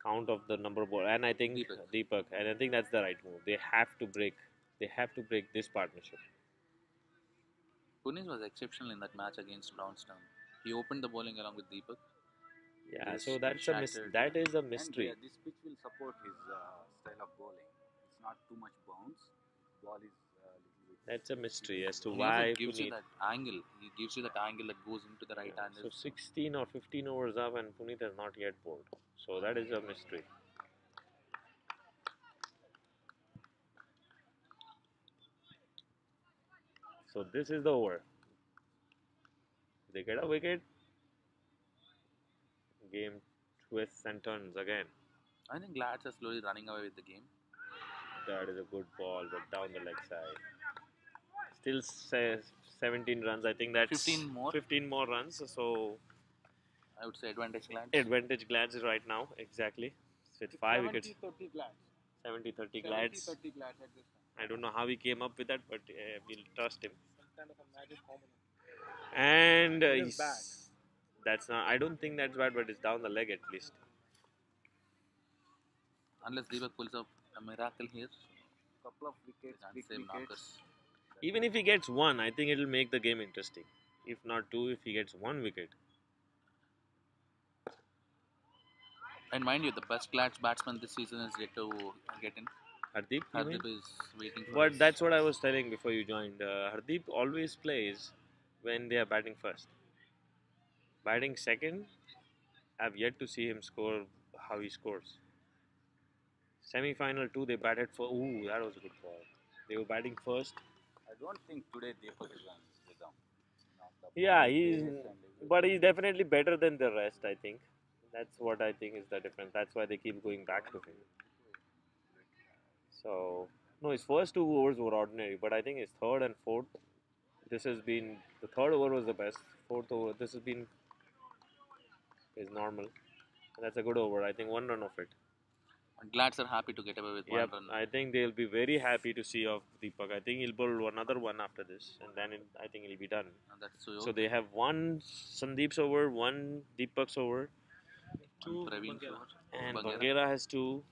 count of the number ball, and I think Deepak, and I think that's the right move. They have to break. They have to break this partnership. Punis was exceptional in that match against Brownstown. He opened the bowling along with Deepak. Yeah, This so that's a shattered- that is a mystery. And this pitch will support his style of bowling. It's not too much bounce. Ball is little bit. That's a mystery as to He why also gives you Puneet. that angle. He gives you that angle that goes into the right hand. So 16 or 15 overs up and Puneet has not yet bowled. So that is a mystery. So this is the over. They get a wicket. Game twists and turns again. I think Lads are slowly running away with the game. That is a good ball, but down the leg side. Still says 17 runs. I think that's 15 more. 15 more runs. So I would say advantage Lads. advantage Glads right now. Exactly. With 5 wickets. 70-30 Glads. 70-30 Glads. 70-30 Glads at this time. I don't know how he came up with that, but we'll trust him. Some kind of a magic formula. And It is bad. that's not. I don't think that's bad, but it's down the leg at least. Unless Deepak pulls up a miracle here. Couple of wickets, big Same wickets. knockers. Even if he gets one, I think it'll make the game interesting. If not two, if he gets one wicket. And mind you, the best Lads batsman this season is yet to get in. Hardeep, you mean? Hardeep is waiting for But his- that's what I was telling before you joined. Hardeep always plays when they are batting first. Batting second, I've yet to see him score how he scores. Semi-final 2, they batted for. Ooh, that was a good ball. They were batting first. I don't think today Deepak is on rhythm. Yeah, but he's definitely better than the rest, I think. That's what I think is the difference. That's why they keep going back to him. So, no, his first 2 overs were ordinary, but I think his third and fourth, this has been, the third over was the best. Fourth over, this has been, is normal. And that's a good over. I think 1 run of it. And Glads are happy to get away with Yep, one run. I think they'll be very happy to see of Deepak. I think he'll bowl another one after this, and then I think he'll be done. And that's so So they have 1 Sandeep's over, 1 Deepak's over, Praveen's over. and Bangera. Bangera has 2.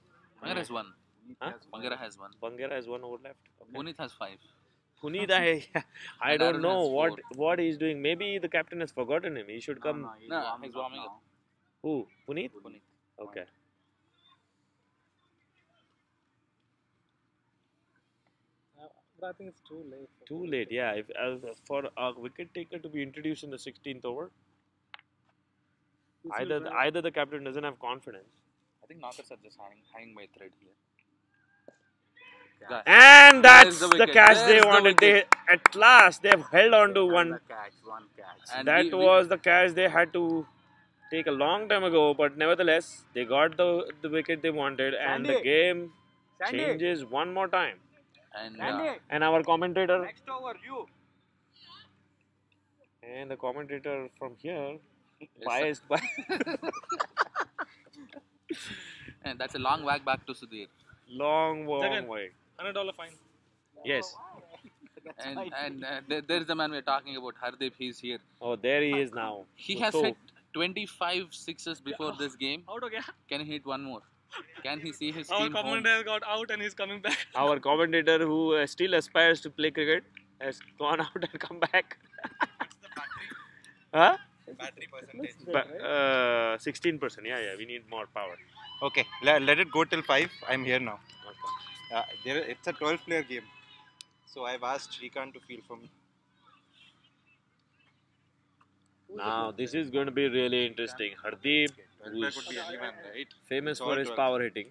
Bangera has one. Huh? Bangera has one. Bangera has 1 over left. Okay. Puneet has 5. Puneet, I And don't Arun know has what he's doing. Maybe the captain has forgotten him. He should come. No, he's warming up. Who? Puneet? Puneet. Okay. But I think it's too late. Too late. Yeah. If for a wicket taker to be introduced in the 16th over, either the captain doesn't have confidence. I think knockers are just hanging by a thread here. And that's There's the, the wicket. catch they There's the wanted. They wicket. at last they've held on to one. One catch. And That was the catch they had to take a long time ago, but nevertheless they got the wicket they wanted, and the game changes one more time. And And our commentator Next over, you. and the commentator from here Yes, biased by and that's a long whack back to Sudhir. long Jagan. way. $100 fine. Yes. And there's the man we're talking about, Hardeep. He's here. Oh, there he is now. He has So, hit 25 sixes before this game. Out again. Can he hit one more? Can he see his Our team home? commentator got out and he's coming back. our commentator who still aspires to play cricket has gone out and come back. Huh? Battery percentage. 16%. Yeah, we need more power. Okay, let it go till 5. I'm here now. Okay. It's a 12-player game. So I've asked Shrikant to field for me. Now this is going to be really interesting. Hardeep, who is Could be anyone, right? famous It's all for his 12. power hitting,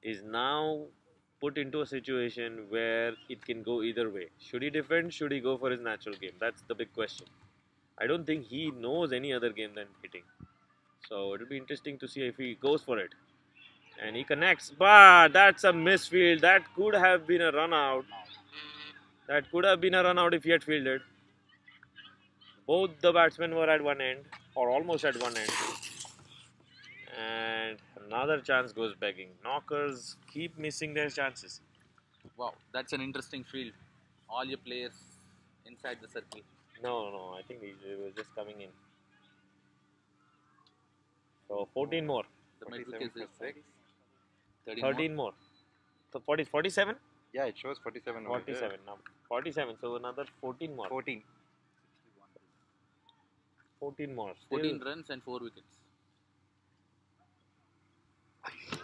is now put into a situation where it can go either way. Should he defend? Should he go for his natural game? That's the big question. I don't think he knows any other game than hitting. So it'll be interesting to see if he goes for it. And he connects, but that's a misfield. That could have been a run out. That could have been a run out if he had fielded. Both the batsmen were at one end, or almost at one end. And another chance goes begging. Knockers keep missing their chances. Wow, that's an interesting field. All your players inside the circle. No, I think he was just coming in. So 14 more. The mid wicket is 6. 13 more. So 47? Yeah, it shows 47 over 47 now. 47, so another 14 more. 14. 14 more. 14 runs and 4 wickets.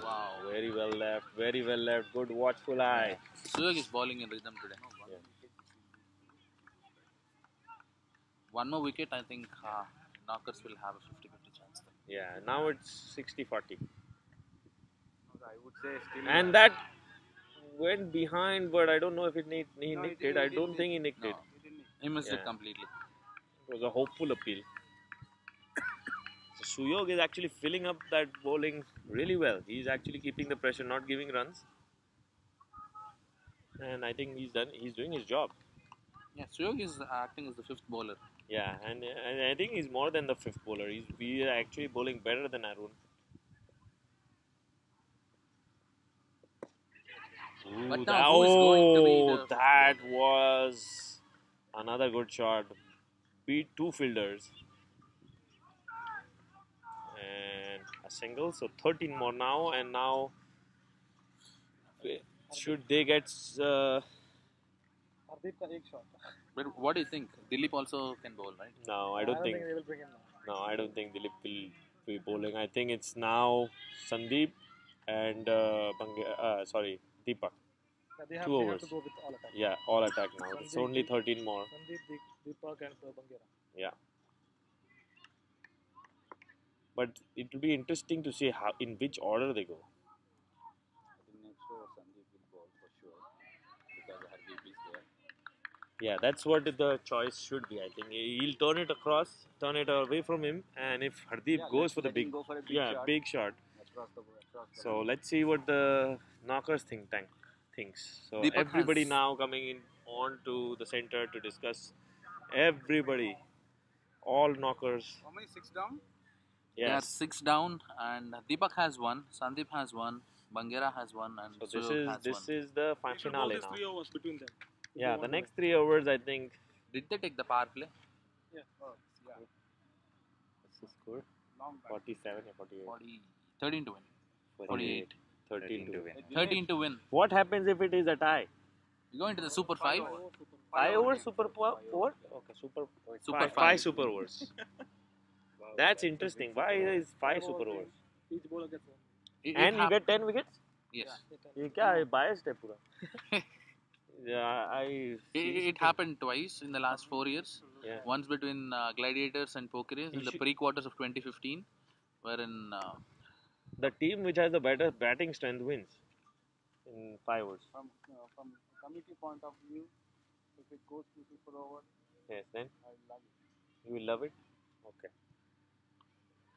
Wow, very well left, very well left. Good watchful eye. Suyog is bowling in rhythm today. Yeah. One more wicket, I think Knockers will have a 50-50 chance. Yeah, now it's 60-40. I would say still. And that went behind, but I don't know if he No, nicked he it. didn't- I he didn't don't think he nicked No, it. He didn't. he missed it Yeah. completely. It was a hopeful appeal. So Suyog is actually filling up that bowling really well. He's actually keeping the pressure, not giving runs. And I think he's doing his job. Yeah, Suyog is acting as the fifth bowler. Yeah, and I think he's more than the fifth bowler. We are actually bowling better than Arun. Ooh, But now who is going to be the fifth that bowler? was another good shot. Beat two fielders. And a single, so 13 more now. And now, should they get. Hardeep ka ek shot. But what do you think? Dilip also can bowl, right? No, I don't think. they will bring him now. No, I don't think Dilip will be bowling. I think it's now Sandeep and Deepak. Yeah, they have 2 to overs. go with all attack. Yeah, all attack now. It's Sandeep, only 13 more. Sandeep, Deepak and Bangera. Yeah. But it will be interesting to see how in which order they go. I think next over Sandeep will bowl for sure because Hardeep is there. Yeah, that's what the choice should be. I think he'll turn it across, turn it away from him, and if Hardeep goes for the big, go for a big shot. across the So let's see what the knockers thinks. So Deepak everybody has- now coming in on to the center to discuss. Everybody, all knockers. How many? 6 down? They are Yes. 6 down, and Deepak has one, Sandeep has one, Bangera has one, and So Suyog has this one. is the They should finale bowl now. 3 overs between them. Yeah, the next 3 overs I think. Did they take the power play? Yeah. Yeah. What's the score? Long back. 47 or 48? 13 to win. 48. 13 to win. 13 to win. What happens if it is a tie? You go into the Super 5. 5 overs super 4? Okay, super Super 5 5. super overs. That's interesting. Why is 5 super overs? Each bowler gets one. And you get 10 wickets? Yes. ये क्या है biased है पूरा. Yeah, It happened twice in the last 4 years. Yeah. Once between Gladiators and Pokeres in the pre-quarters of 2015, wherein the team which has the better batting strength wins in 5 overs. From committee point of view, if it goes to super over, Yes, then I love it. you will love it. Okay.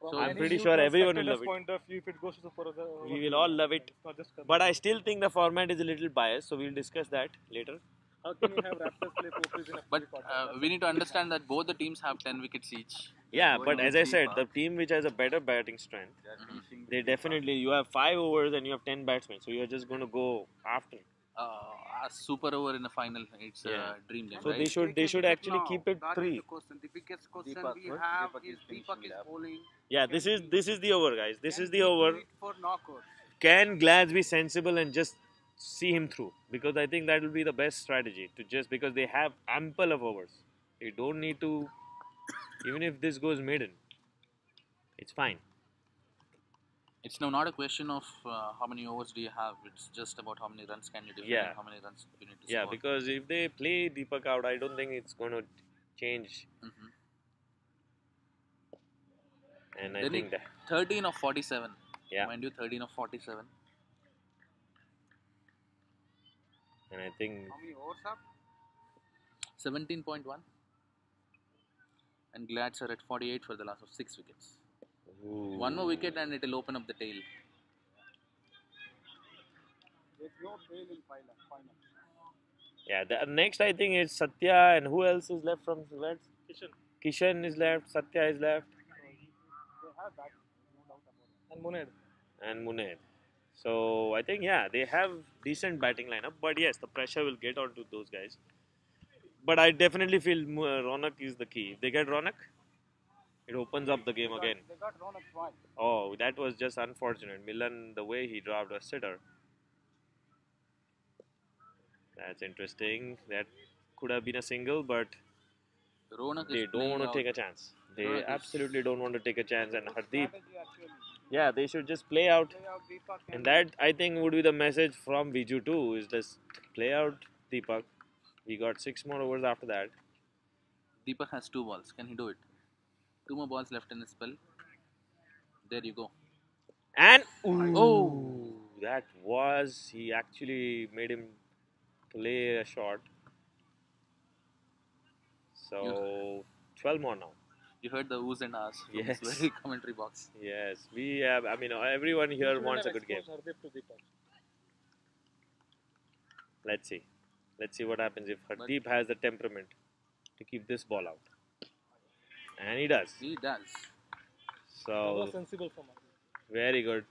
From So I'm any pretty neutral sure everyone will spectator's love it. point of view, if it goes to super over, We will all love it. it's not just But I still think the format is a little biased, so we'll discuss that later. How can you have Raptors play Pokeres in a but pre-quarter? we need to understand that both the teams have 10 wickets each. Yeah, Going but on as I three said, paths. the team which has a better batting strength, they definitely, you have 5 overs and you have 10 batsmen, so you're just going to go after. A super over in a final, it's Yeah. a dream game, So right? they should actually keep it That is 3. the question. The biggest question Deepak, we right? have Deepak is is finishing Deepak is it up. bowling. Yeah, this is the over, guys. This Can is the he do over. it for knockers? Can Glads be sensible and just see him through? Because I think that will be the best strategy to just because they have ample of overs. They don't need to, even if this goes maiden, it's fine. It's now not a question of how many overs do you have. It's just about how many runs can you defend Yeah. and how many runs you need to Yeah, score. because if they play Deepak out, I don't think it's going to change. Mhm. And I They think need that 13 of 47. Yeah. Mind you, 13 of 47. and I think How many overs up? 17.1. And Glads are at 48 for the last of 6 wickets. ooh, One more wicket and it will open up the tail. There's no tail in final. yeah. The next I think is Satya and who else is left from Glads? Kishan Kishan is left, Satya is left, They have that, no doubt about it. and Muned. and Munir. So I think they have decent batting lineup, but yes, the pressure will get onto those guys. But I definitely feel Ronak is the key. If they get Ronak, it opens up the game again. They got Ronak twice. Oh, that was just unfortunate. Milan, the way he dropped a sitter. That's interesting. That could have been a single, but Ronak they is don't want to playing take a out. chance. They Ronak is- absolutely don't want to take a chance. And Hardeep, Strategy actually. Yeah, they should just play out. And that, I think, would be the message from Viju too, is just play out Deepak. He got 6 more overs after that. Deepak has 2 balls. Can he do it? 2 more balls left in his spell. There you go. And Oh. that was, he actually made him play a shot. So 12 more now. You heard the oohs and ahs from Yes. this very commentary box. Yes, we have. I mean, everyone here wants a good game. Let's see. Let's see what happens if Hardeep has the temperament to keep this ball out. And he does. He does. So sensible from very good.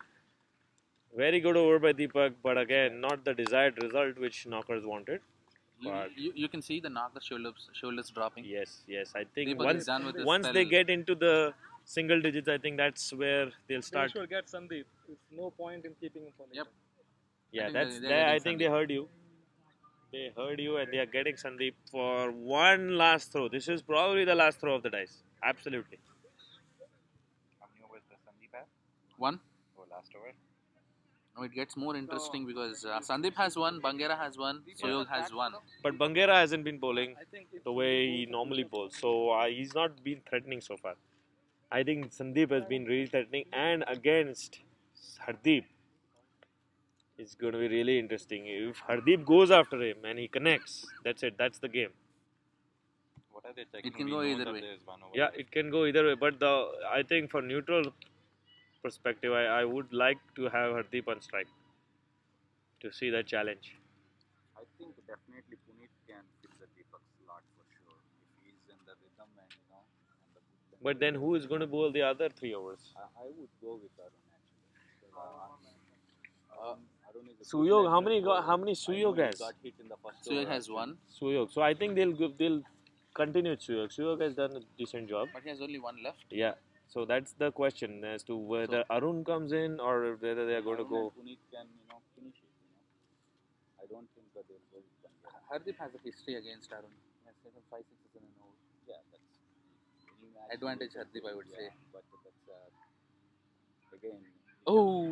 Very good over by Deepak, but again, not the desired result which knockers wanted. But You can see the knocker shoulders dropping. yes, I think Deepak is done with his once they spell. get into the single digits, I think that's where they'll start. They should get Sandeep. It's no point in keeping him for later. Yep. Yeah, I think that's they're there. I getting think they Sandeep. heard you. They heard you, and they are getting Sandeep for one last throw. This is probably the last throw of the dice. Absolutely. How many overs does Sandeep have? 1. Oh, last over. Now it gets more interesting because Sandeep has 1, Bangera has 1, Soyog has 1. But Bangera hasn't been bowling I think if the way he normally bowls, so he's not been threatening so far. I think Sandeep has been really threatening, and against Hardeep, it's going to be really interesting. If Hardeep goes after him and he connects, that's it. That's the game. What are they checking? It can We go know either that way. there's 1 over. Yeah, it can go either way. But I think for neutral perspective, I would like to have Hardeep on strike to see that challenge. I think definitely Puneet can fill the Deepak slot for sure if he's in the rhythm and and the good. But then who is going to bowl the other 3 overs? I would go with Arun actually. Arun is a good Suyog, legend. how many Suyog He has? got hit in the first Soyog over. has 1, Suyog. So I think they'll continue with Suyog. Suyog has done a decent job. but he has only 1 left. Yeah. So that's the question as to whether Arun comes in or whether they are going to Arun go. and Puneet can finish it. I don't think that they'll go with Bangera. Hardeep has a history against Arun. He has taken 5 6s in an over. Yeah, that's any match. Advantage Hardeep, I would say. But that's again. Oh,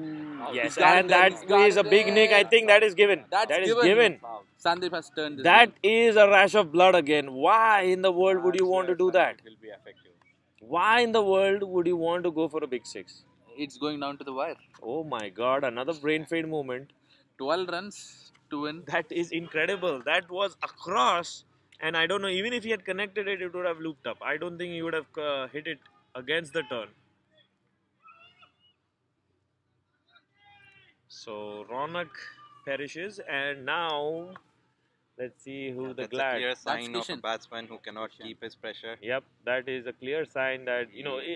Yes, he's got and it there, that he's got is a it big there. nick. I think that is given. That's That is given. given. Foul. Sandeep has turned this That game. is a rash of blood again. Why in the world would you That's want to where do that? Sandeep will be effective. Why in the world would you want to go for a big 6? It's going down to the wire. Oh my god, another brain fade moment. 12 runs to win. That is incredible. That was across, and I don't know, even if he had connected it, it would have looped up. I don't think he would have hit it against the turn. So Ronak perishes, and now let's see who the That's a Glad. clear sign of a Kishan. batsman who cannot keep his pressure. Yep, that is a clear sign that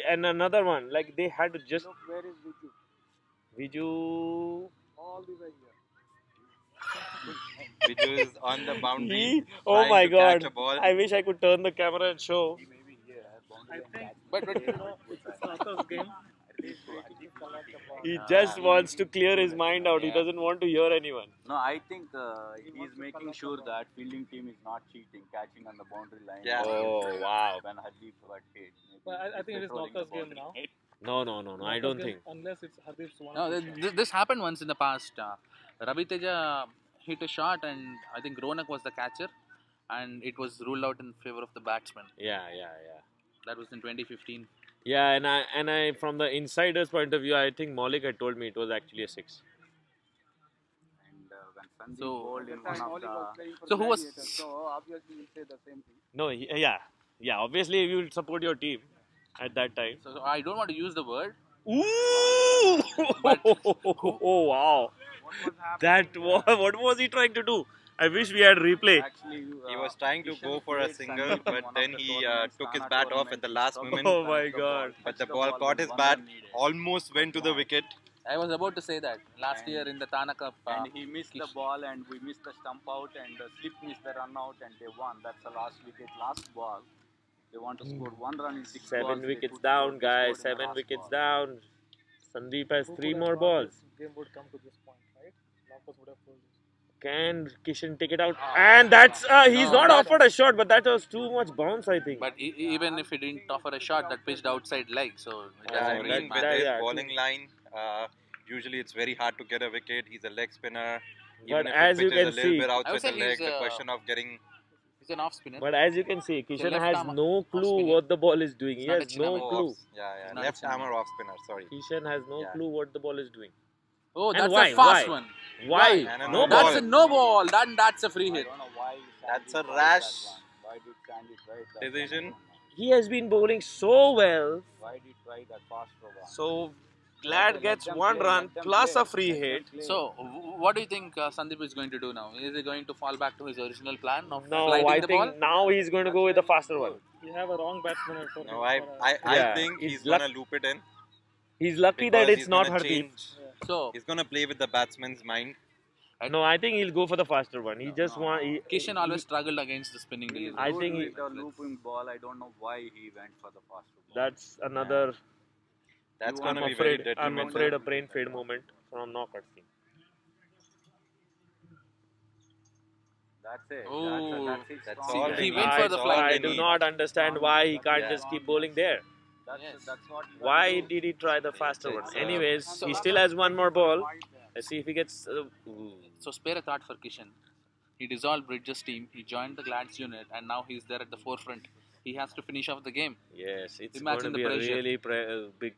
and another one, like they had to just Look, where is Viju? Viju. All the way here. Viju is on the boundary. He, oh trying my to catch god! a ball. I wish I could turn the camera and show. I think, But it's a Knockers game. He just wants to clear his mind out. He Yeah. doesn't want to hear anyone. No, I think he's making sure that fielding team is not cheating, catching on the boundary line. Yeah. Oh wow! When Hardeep got hit. Maybe But I think it is patrolling the Knockers game boundary. now. No. I Knockers don't game, think. Unless it's Hardeep's one. no, this happened once in the past. Ravi Teja hit a shot, and I think Ronak was the catcher, and it was ruled out in favor of the batsman. Yeah. That was in 2015. Yeah, and I from the insider's point of view, I think Maulik had told me it was actually a 6. And when Sandeep So- bowled in one of the... So who was? So obviously you'll say the same thing. No, yeah. Obviously, you will support your team at that time. So I don't want to use the word. Ooh! Oh wow! That was what was he trying to do? I wish we had replay. Actually, He was trying to go for a single, Sandeep in but one then of the he tournaments, took his Tana bat off at the tournament, last he moment. Oh my touched the God. ball, But the touched ball ball caught with his one bat, run needed. almost went to the wicket. I was about to say that last year in the Tana Cup. And he missed the ball, and we missed the stump out, and the slip missed the run out, and they won. That's the last wicket, last ball. They want to score 1 run in 6 balls. 7 They wickets could down, score, they guys. scored in the 7 last wickets ball. down. Sandeep has Who 3 could more have thought balls. This game would come to this point, right? Knockers would have told this. Can Kishan take it out? And that's he's No, not that- offered a shot, but that was too much bounce, I think. But even if he didn't offer a shot, that pitched outside leg, so it Yeah, doesn't I really mean, with matter. his yeah, bowling line, Usually it's very hard to get a wicket. He's a leg spinner. But Even if as it you pitches a can little see, bit I would outside say the leg, he's the question of getting an off spinner. but as you can see, Kishan left has arm no off clue spinner. what the ball is doing. He not a has chin no arm. clue. yeah, not a left chin arm or off spinner. Sorry. Kishan has no Yeah. clue what the ball is doing. Oh, And that's why? a fast Why? one. Why? And a No no ball. That's a no ball. That's a free I hit. don't know why. That's Sandy a tried rash that one. Why did Sandy try that one? I decision. don't know. He has been bowling so well. Why did he try that faster one? So Glad Let gets them one play, run let them plus play, a free let them hit. play. So, what do you think Sandeep is going to do now? Is he going to fall back to his original plan of No, sliding I the think ball? now he's going to go with the faster one. You have a wrong batsman for No, I Yeah, think it's he's gonna loop it in He's lucky that because it's he's not gonna Hardeep. change. So, He's gonna play with the batsman's mind. No, I think he'll go for the faster one. He just want. Kishan always struggled against the spinning He is delivery. I good think with the looping ball. I don't know why he went for the faster ball. That's another. That's I'm gonna be very I'm detrimental. afraid a brain fade moment from Knockers team. That's it. Oh, that's his that's strong all point. they he need. went for the That's all flight. they I do need. not understand why he can't Yeah. just keep bowling there. Yes. That's what you Why gotta do. did he try the faster one? it's, Anyways, he still has one more ball. Let's see if he gets. So, spare a thought for Kishan. He dissolved Bridges' team. He joined the Glads unit, and now he's there at the forefront. He has to finish off the game. Yes, it's Imagine going to be the a pressure. really big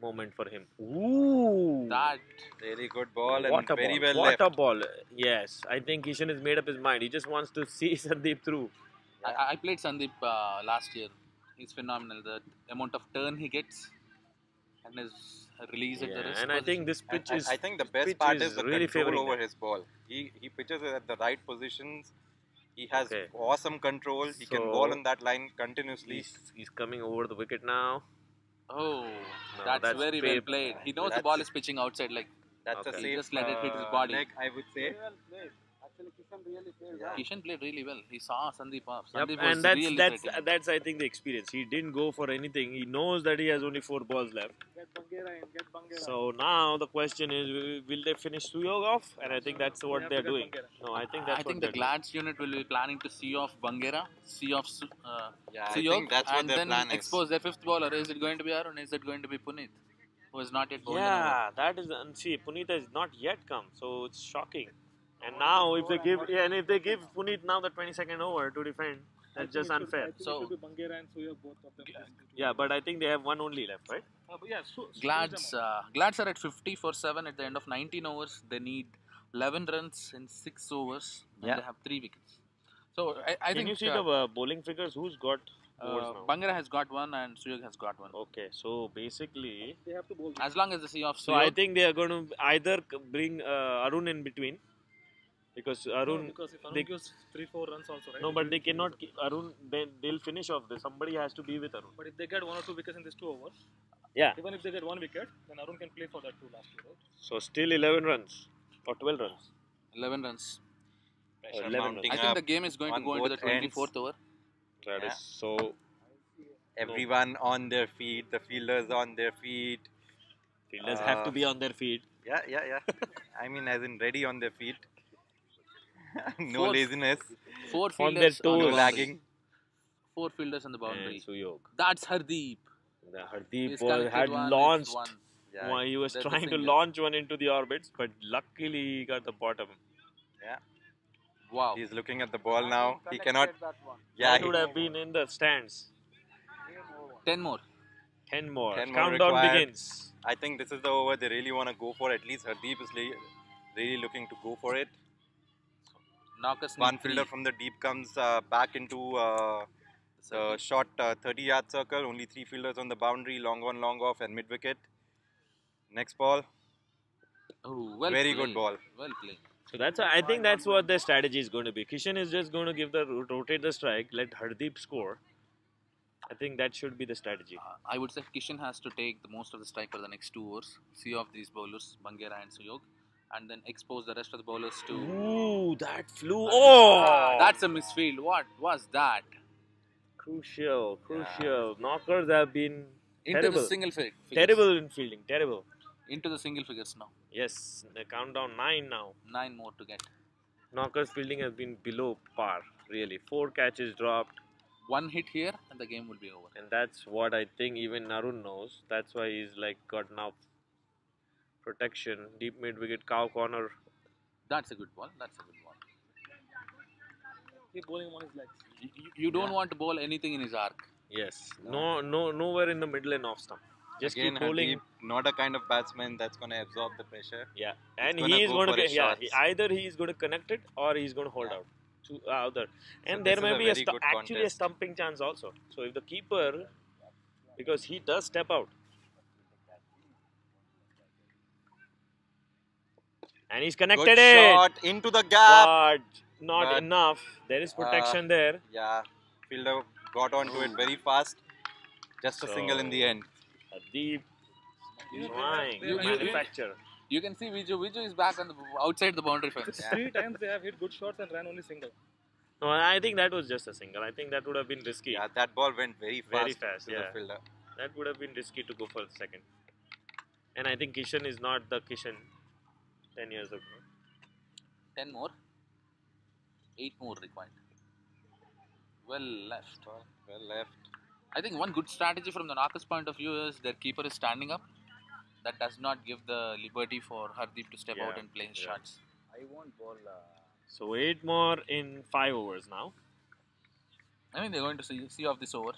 moment for him. Ooh, That Really good ball what and a very ball! well What left. a ball! Yes, I think Kishan has made up his mind. He just wants to see Sandeep through. I played Sandeep last year. He's phenomenal. The amount of turn he gets and his release at the Yeah, wrist and I position. think this pitch is. I think the best pitch part is is the really control favoring over them. his ball. He pitches it at the right positions. He has Okay. awesome control. He can So- ball on that line continuously. He's coming over the wicket now. Oh, No, that's that's very well pip. played. He knows the That's- ball is pitching outside. Like That's Okay. a safe Just let it hit his body. leg, I would say. Very well played. Actually, Kishan really played well. Kishan played really well. He saw Sandeep off. Yep, Sandeep was and that's really that's threatening. that's I think the experience. He didn't go for anything. He knows that he has only 4 balls left. Get Bangera in, get Bangera. So now the question is, will they finish Suyog off? And I think that's what have they're to get doing. Bangera. No, I think that's I think what the they're doing. Glads unit will be planning to see off Bangera, see off Yeah, I Suyog, think that's what and their then plan is. expose their fifth bowler. Is it going to be Arun? Is it going to be Puneet, who has not yet bowled? Yeah, that is. And see, Punita has not yet come, so it's shocking. And now, if they give Puneet now the 22nd over to defend, that's just unfair. So, So- it should be Bangera and Suyog, both of them. Yeah, but I think they have one only left, right? But yeah, Glads are at 50 for 7 at the end of 19 overs. They need 11 runs in 6 overs, and Yeah. they have 3 wickets. So I Can think you see the bowling figures? Who's got overs now? Bangera has got one and Suyog has got one. Okay, so basically, they have to bowl. As long as they see off so I Suyog, think they are going to either bring Arun in between, because Arun. because if Arun they- gives 3-4 runs also, right? No, but they cannot keep Arun. Then they'll finish off this. Somebody has to be with Arun. But if they get 1 or 2 wickets in these 2 overs, Yeah. even if they get 1 wicket, then Arun can play for that 2 last year, right? So still 11 runs or 12 runs. 11 runs. Pressure 11 mounting I think up. the game is going to on go into the both ends. 24th over. That Yeah. is so. Everyone on their feet. The fielders on their feet. Fielders have to be on their feet. Yeah. I mean, as in ready on their feet. No Fourth. laziness. 4 On their fielders on the toes. No boundary. lagging. 4 fielders on the boundary. And Suyog. That's Hardeep. The Hardeep He's was, connected had one, it's launched. one. Yeah. Well, he was There's the trying to finger. launch one into the orbits, but luckily he got the bottom. Wow. He's looking at the ball now. He Connected cannot. that one. Yeah, That would have been in the stands. 10 more. 10 more. 10 more Countdown required. begins. I think this is the over they really want to go for. At least Hardeep is really looking to go for it. Knockers One need 3. fielder from the deep comes back into the short 30-yard circle. Only 3 fielders on the boundary. Long on, long off, and mid wicket. Next ball. Oh, well Very played. good ball. Well played. So I think that's what their strategy is going to be. Kishan is just going to give rotate the strike, let Hardeep score. I think that should be the strategy. I would say Kishan has to take the most of the strike for the next 2 overs. See off these bowlers, Bangera and Suyog, and then expose the rest of the bowlers to. Ooh, that flew. Oh! That's a misfield. What was that? Crucial. Knockers have been Into terrible. the single figures. Terrible in fielding. Terrible. Into the single figures now. Yes, the countdown 9 now. 9 more to get. Knockers fielding has been below par, really. 4 catches dropped, 1 hit here and the game will be over. and that's what I think even Arun knows. That's why he's like got now Protection, deep mid wicket, cow corner. That's a good ball. That's a good ball. Keep bowling him on his legs. You don't want to bowl anything in his arc. Yes. Nowhere in the middle and off stump. Just Again, keep bowling. Hardeep, not a kind of batsman that's going to absorb the pressure. Yeah, and gonna he is go going to for get his yeah. shots. Either he is going to connect it or he is going to hold Yeah. out to other. And So there this may is a be very good actually a contest. stumping chance also. So if the keeper, because he does step out, and he's connected Good it, shot into the gap. but not But, enough. There is protection there. Yeah, fielder got onto it very fast. Just a single in the end. A deep trying You- to you- manufacture. You can see Viju. Viju is back on the outside the boundary fence. 3 times they have hit good shots and ran only single. No, I think that was just a single. I think that would have been risky. Yeah, that ball went very fast, Very fast, to yeah. the fielder. That would have been risky to go for the second. And I think Kishan is not the Kishan 10 years ago. 10 more. 8 more required. Well left. Well left. I think one good strategy from the Knockers point of view is their keeper is standing up. That does not give the liberty for Hardeep to step out Yeah, and play his yeah. shots. I won't bowl. So 8 more in 5 overs now. I mean, they're going to see off this over.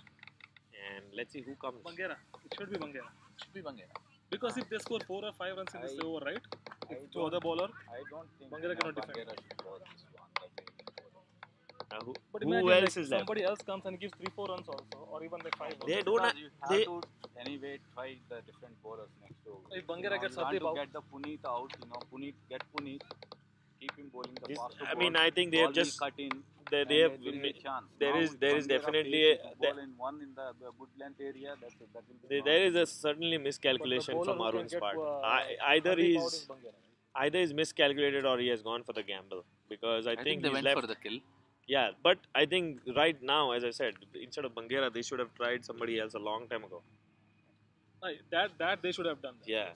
And let's see who comes. Bangera. It should be Bangera. Should be Bangera. Because if they score 4 or 5 runs in this I- over, right? I If to don't- other bowler. I don't think Bangera cannot defend. Bangera should bowl this one. The way he bowled. But Who imagine else like, is left? somebody else comes and gives 3-4 runs also, or even like 5 runs. They don't. Because you have They to anyway try the different bowlers next over. If Bangera gets you want Hardeep to out- get the Puneet out, get Puneet, keep him bowling the This- faster I mean, balls, I think they ball have will just- cut in. they and have. there is a chance. There Now is Bangera definitely fails a, to bowl in one in the woodland area. That will be there is a certainly But the miscalculation bowler from who can Arun's get, part. Hardeep Either out he's is Bangera, right? either he's miscalculated or he has gone for the gamble, because I think they he's went left. for the kill. Yeah, but I think right now, as I said, instead of Bangera, they should have tried somebody else a long time ago. That they should have done. That. Yeah.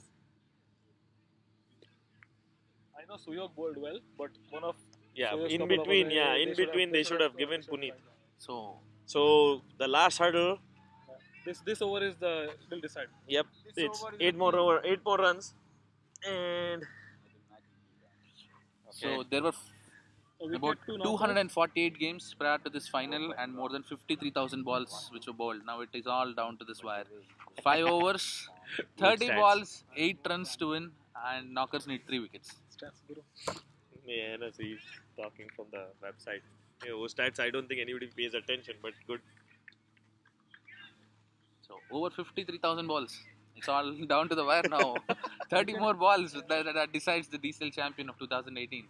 I know Suyog bowled well, but one of Yeah, Suyog's in couple of between, overs, yeah, they in should between they should have given tried Puneet. that. So, So the last hurdle, This over is the will decide. yep, This it's over is 8 a more key. over, 8 more runs, and so there were A wicket about to knock out. 248 games prior to this final and more than 53,000 balls which were bowled. Now it is all down to this wire. 5 overs, 30 stats. balls, 8 runs to win, and Knockers need 3 wickets. Stats, Guru. yeah, no, so he's talking from the website. Yeah, those stats, I don't think anybody pays attention, but good. So over 53,000 balls. It's all down to the wire now. 30 more balls that decides the DCL champion of 2018.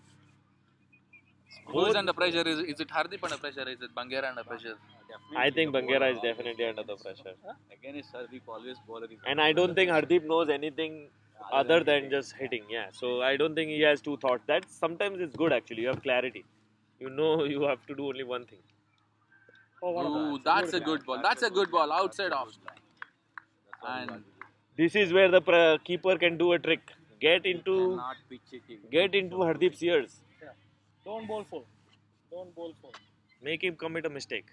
Who is under pressure? Is it Hardeep under pressure? Is it Bangera under pressure? I think Bangera is definitely under the pressure. Again, is Hardeep always bowler is. And I don't think Hardeep knows anything other than just hitting. Yeah, so I don't think he has two thoughts. That sometimes it's good actually. You have clarity. You know you have to do only one thing. Oh, one of Ooh, that. that's a good ball. That's a good ball. Outside off. And This is where the keeper can do a trick. Get into Not pitch hitting. Hardeep's ears. Don't bowl full. Don't bowl full. Make him commit a mistake.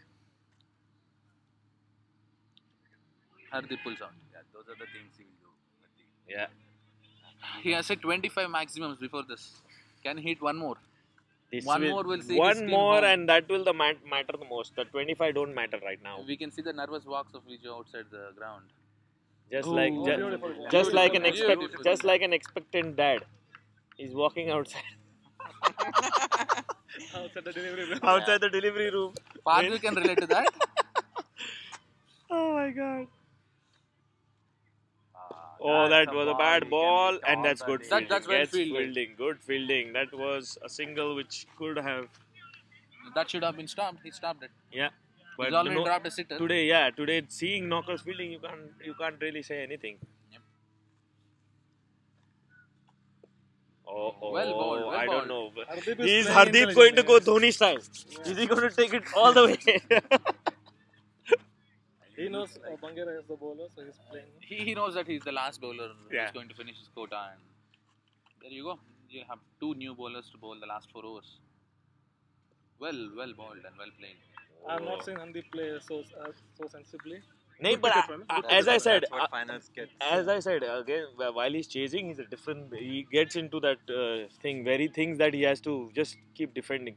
Hardeep pulls out. Yeah, those are the things he will do. Hardeep. Yeah. He has hit 25 maximums before this. Can he hit one more? This One more will see his one team more home. and that will matter the most. The 25 don't matter right now. We can see the nervous walks of Vijay outside the ground. Just Ooh, like beautiful. just like an Beautiful. just like an expectant dad. He's walking outside Outside the delivery room. outside the delivery room. Pardew can relate to that. Oh my god. Ah, Oh, that's that a was a ball bad he can ball, hit and all that's the good day. fielding. That's well Gets fielded. Good fielding. That was a single which could have, That should have been stopped. He stopped it. yeah. But He's already you know, dropped a sitter. today seeing knockers fielding, you can't really say anything. Yep. Oh, Well bowled, well I don't bowled. know. Hardeep is Is playing Hardeep going to go intelligently. Dhoni style? Is he going to take it all the way? He knows Bangera is the bowler, so he's playing. He knows that he's the last bowler Yeah. who's going to finish his quota. And there you go. You have 2 new bowlers to bowl the last 4 overs. Well bowled and well played. I've not seen Hardeep play so sensibly. No, but wickets, man. Good as I said, That's what finals gets. as I said again, while he's chasing, he's a different. He gets into that thing where he thinks that he has to just keep defending.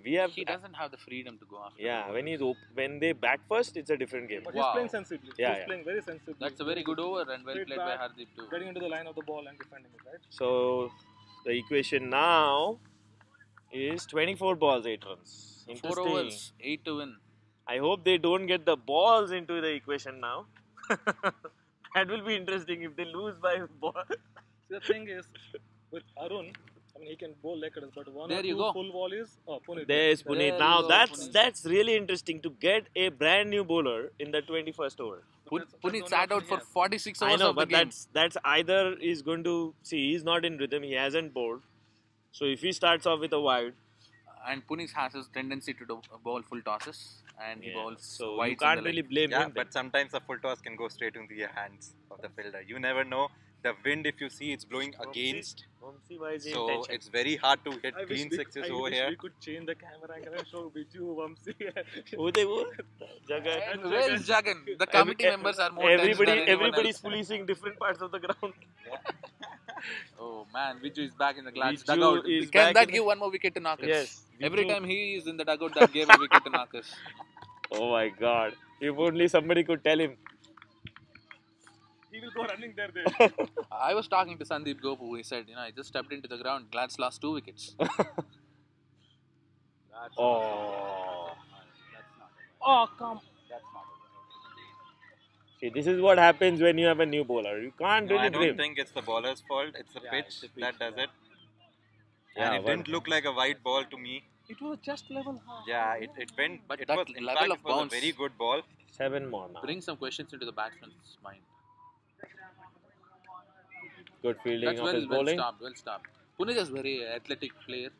We have, He doesn't have the freedom to go after. yeah. the When ball. when they bat first, it's a different game. But Wow. he's playing sensibly. Yeah, He's yeah. playing very sensibly. That's a very good over and well Straight played by back, Hardeep too. getting into the line of the ball and defending it, right? So the equation now is 24 balls, 8 runs. 4 Interesting. overs, 8 to win. I hope they don't get the balls into the equation now. That will be interesting if they lose by ball. See, the thing is, with Arun, I mean, he can bowl leg cutters, but one There or you two go. full volleys. Oh, Puneet. There's There Puneet. you Now go, that's Puneet. really interesting to get a brand new bowler in the 21st over. Puneet sat out for 46 I overs know, of the but game. that's either is going to see he's not in rhythm. He hasn't bowled. So if he starts off with a wide, And Puneet has his tendency to bowl full tosses and he bowls so you wides can't in the really leg. blame Yeah, him. but sometimes a full toss can go straight into the hands of the fielder. You never know. The wind, if you see, it's blowing against. So it's very hard to hit clean sixes over here. We could change the camera angle and show Biju, Vamsi. Who they were? Jagan. And where is Jagan? The committee members are more tense than anyone Everybody's else. policing different parts of the ground. Oh man, Viju is back in the Glads Viju dugout. is Can back that in give one more wicket to Narcus? Yes, Every Viju- time he is in the dugout, that gave a wicket to Narcus. Oh my God! If only somebody could tell him. He will go running there. I was talking to Sandeep Gopu. He said, I just stepped into the ground. Glads lost 2 wickets. Oh. Oh, come. That's not See, this is what happens when you have a new bowler. You can't No, really I don't blame. think it's the bowler's fault. It's the pitch it's the pitch, that does it. Yeah, And it well- didn't look like a wide ball to me. It was just level. Yeah, it went. But it that was, in level fact, of it was bounce- a very good ball. 7 more now. Bring some questions into the batsman's mind. Good fielding That's of well, his well bowling. stopped, well stopped. Puneet is very athletic player.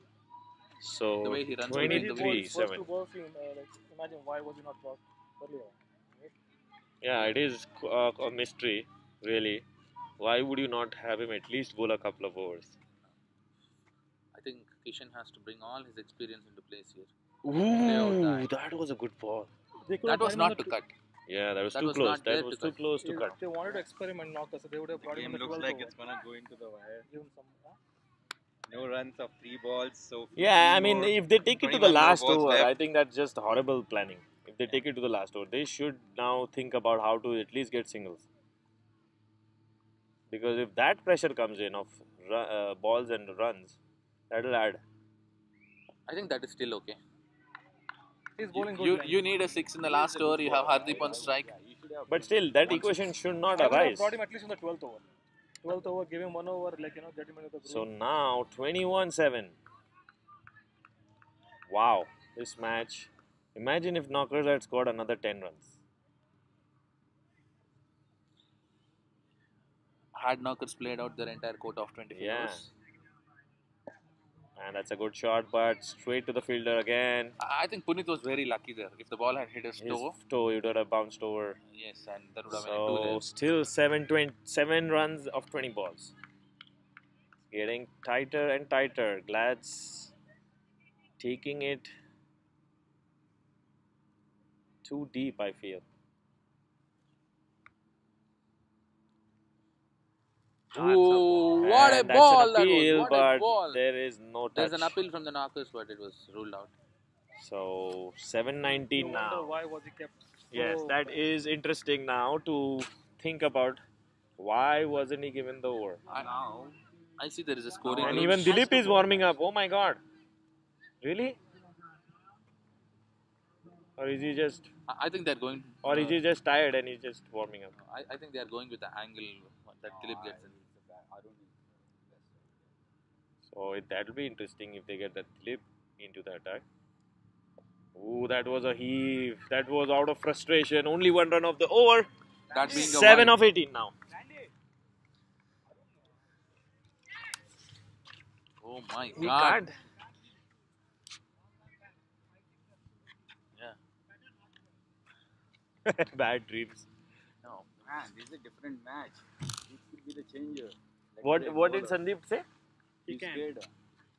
So The way he runs away in the 23, wind. 7. Two balls, imagine why was he not brought earlier? Yeah, it is a mystery, really. Why would you not have him at least bowl a couple of overs? I think Kishan has to bring all his experience into place here. Ooh, that was a good ball. They could That have was brought him not to in cut. Yeah, that was That too was close. not there That was to too cut. close to If cut. they wanted to experiment knockers, so they would have The brought him in game the looks 12th like over. it's gonna go into the wire. Give him some. No runs of 3 balls. So Yeah, I 15 mean, more- if they take it to 21 the more last balls over, left. I think that's just horrible planning. If they take it to the last over, they should now think about how to at least get singles. Because if that pressure comes in of balls and runs, that'll add. I think that is still okay. He's bowling good. You, line. you need a 6 in the last over. You have Hardeep on strike. But still, that equation should not I would have arise. brought him at least in the 12th over. 12th over, give him 1 over, get him into the groove. So now 21-7. Wow, this match. Imagine if Knockers had scored another 10 runs. Had Knockers played out their entire quota of 24 Yeah. overs. And that's a good shot, but straight to the fielder again. I think Puneet was very lucky there. If the ball had hit his His toe, toe, it would have bounced over. yes, and that would have been a 2 So there. still 7 runs of 20 balls. Getting tighter and tighter. Glads taking it too deep, I feel. Oh, what a And that's ball an that appeal, was! What but a ball! there is no touch. There's an appeal from the Knockers, but it was ruled out. So You 719 wonder now. why was he kept Yes, so that is interesting now to think about. Why wasn't he given the over? now. I see there is a scoring. And rule. even Dilip is warming up. Oh my God! Really? Or is he just? I think they're going. Or is he just tired and he's just warming up? I think they are going with the angle that Dilip gets in. So that'll be interesting if they get that Dilip into the attack. Ooh, that was a heave. That was out of frustration. Only 1 run of the over. That being a 7 wide. of 18 now. Oh my He God! can't. Yeah. Bad dreams. No. Man, this is a different match. This could be the changer. What did Sandeep say? He's can. scared.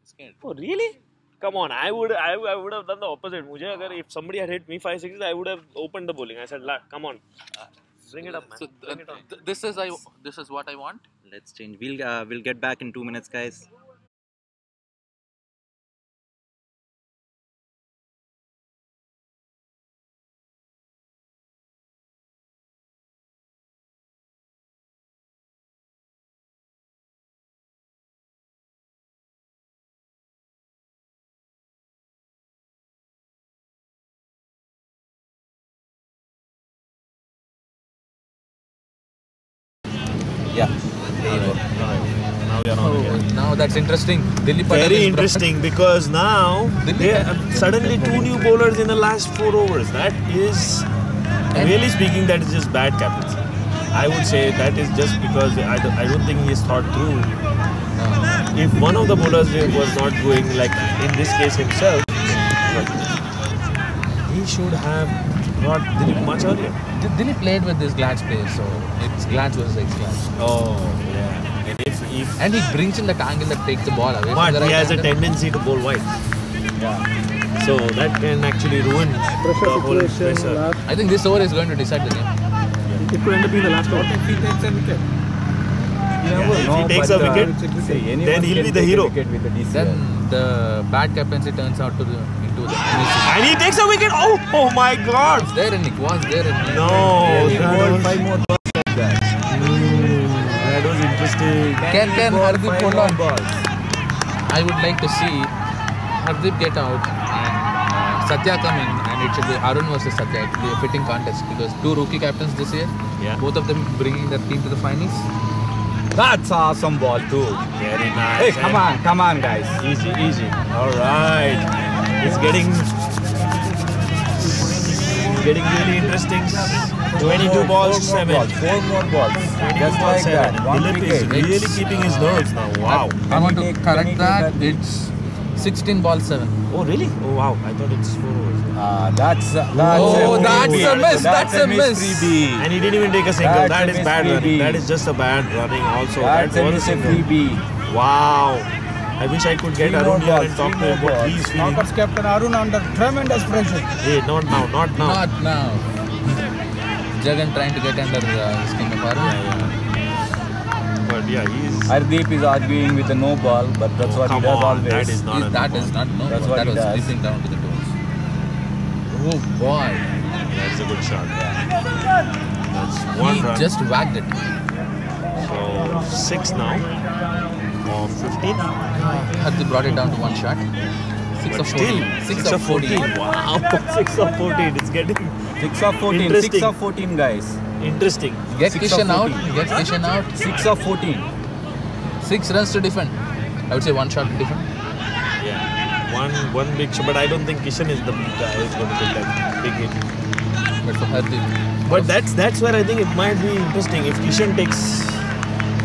Scared. Oh really? Come on, I would have done the opposite. मुझे अगर if somebody had hit me 5 6s, I would have opened the bowling. I said, come on, bring it up, man. So Bring it on. this is what I want. Let's change. We'll get back in 2 minutes, guys. Yeah. Now we are on again. Now that's interesting. Delhi Patel Very is interesting because now there are suddenly 2 new bowlers in the last 4 overs. That is, really speaking, that is just bad captaincy. I would say that is just because I don't think he is thought through. If one of the bowlers was not going, like in this case himself, he should have brought Dilip much earlier. Delhi played with this Glads player, so it's Glads versus ex-Glads. Oh, yeah. And if And he brings in that angle that takes the ball away. from but the he right has a angle. tendency to bowl wide. Yeah. So that can actually ruin the whole pressure. I think this over is going to decide the game. It could end up being the last over. Yeah, if he takes a wicket, then he'll be the hero. Then the bad captaincy turns out into the And he takes a wicket. Oh my God! Was there any? Was there any? No, Five more balls of that. that was interesting. Can Hardeep hold on? I would like to see Hardeep get out and Satya come in, and it should be Arun versus Satya. It will be a fitting contest because 2 rookie captains this year. Yeah. Both of them bringing their team to the finals. That's awesome ball too. Very nice. Hey, come on, guys. Easy, easy. All right. It's getting really interesting. 22 balls, 7. 4 more balls. 22 Just balls, like 7. that. One Dilip is wicket. really keeping his nerves now. Wow. I want to Can correct you that. take that? It's 16 balls 7. Oh, really? Oh, wow. I thought it's 4 overs. That's Oh, that's freebie. a miss. That's a miss. Freebie. And he didn't even take a single. That's That a is miss bad running. freebie. That is just a bad running also. That's That a was miss single. freebie. Wow. I wish I could get 3 Arun more here balls, and talk 3 to him more what balls. he's feeling. Knockers captain Arun under tremendous pressure. Hey, not now, not now. Not now. Jagan trying to get under the skin of Arun. But yeah, he's... Hardeep is arguing with the no ball, but that's what he come does on, always. that is not a That no is ball. not no. That's ball. what That he was does. slipping down to the toes. Oh boy. That's a good shot. That's one He run. just whacked it. So 6 now. Or 15. Hardeep brought it down to 1 shot. 6 But of still, 14. 6 of 14. Wow, 6 of 14. It's getting 6 of 14. 6 Interesting. of 14, guys. interesting. Get 6 of Kishan out. 14. Get Kishan out. 6 of 14. 6 runs to defend. I would say 1 shot to defend. Yeah. One big shot. But I don't think Kishan is the guy who's going to take that big hit. But for Hardeep. But that's where I think it might be interesting if Kishan takes,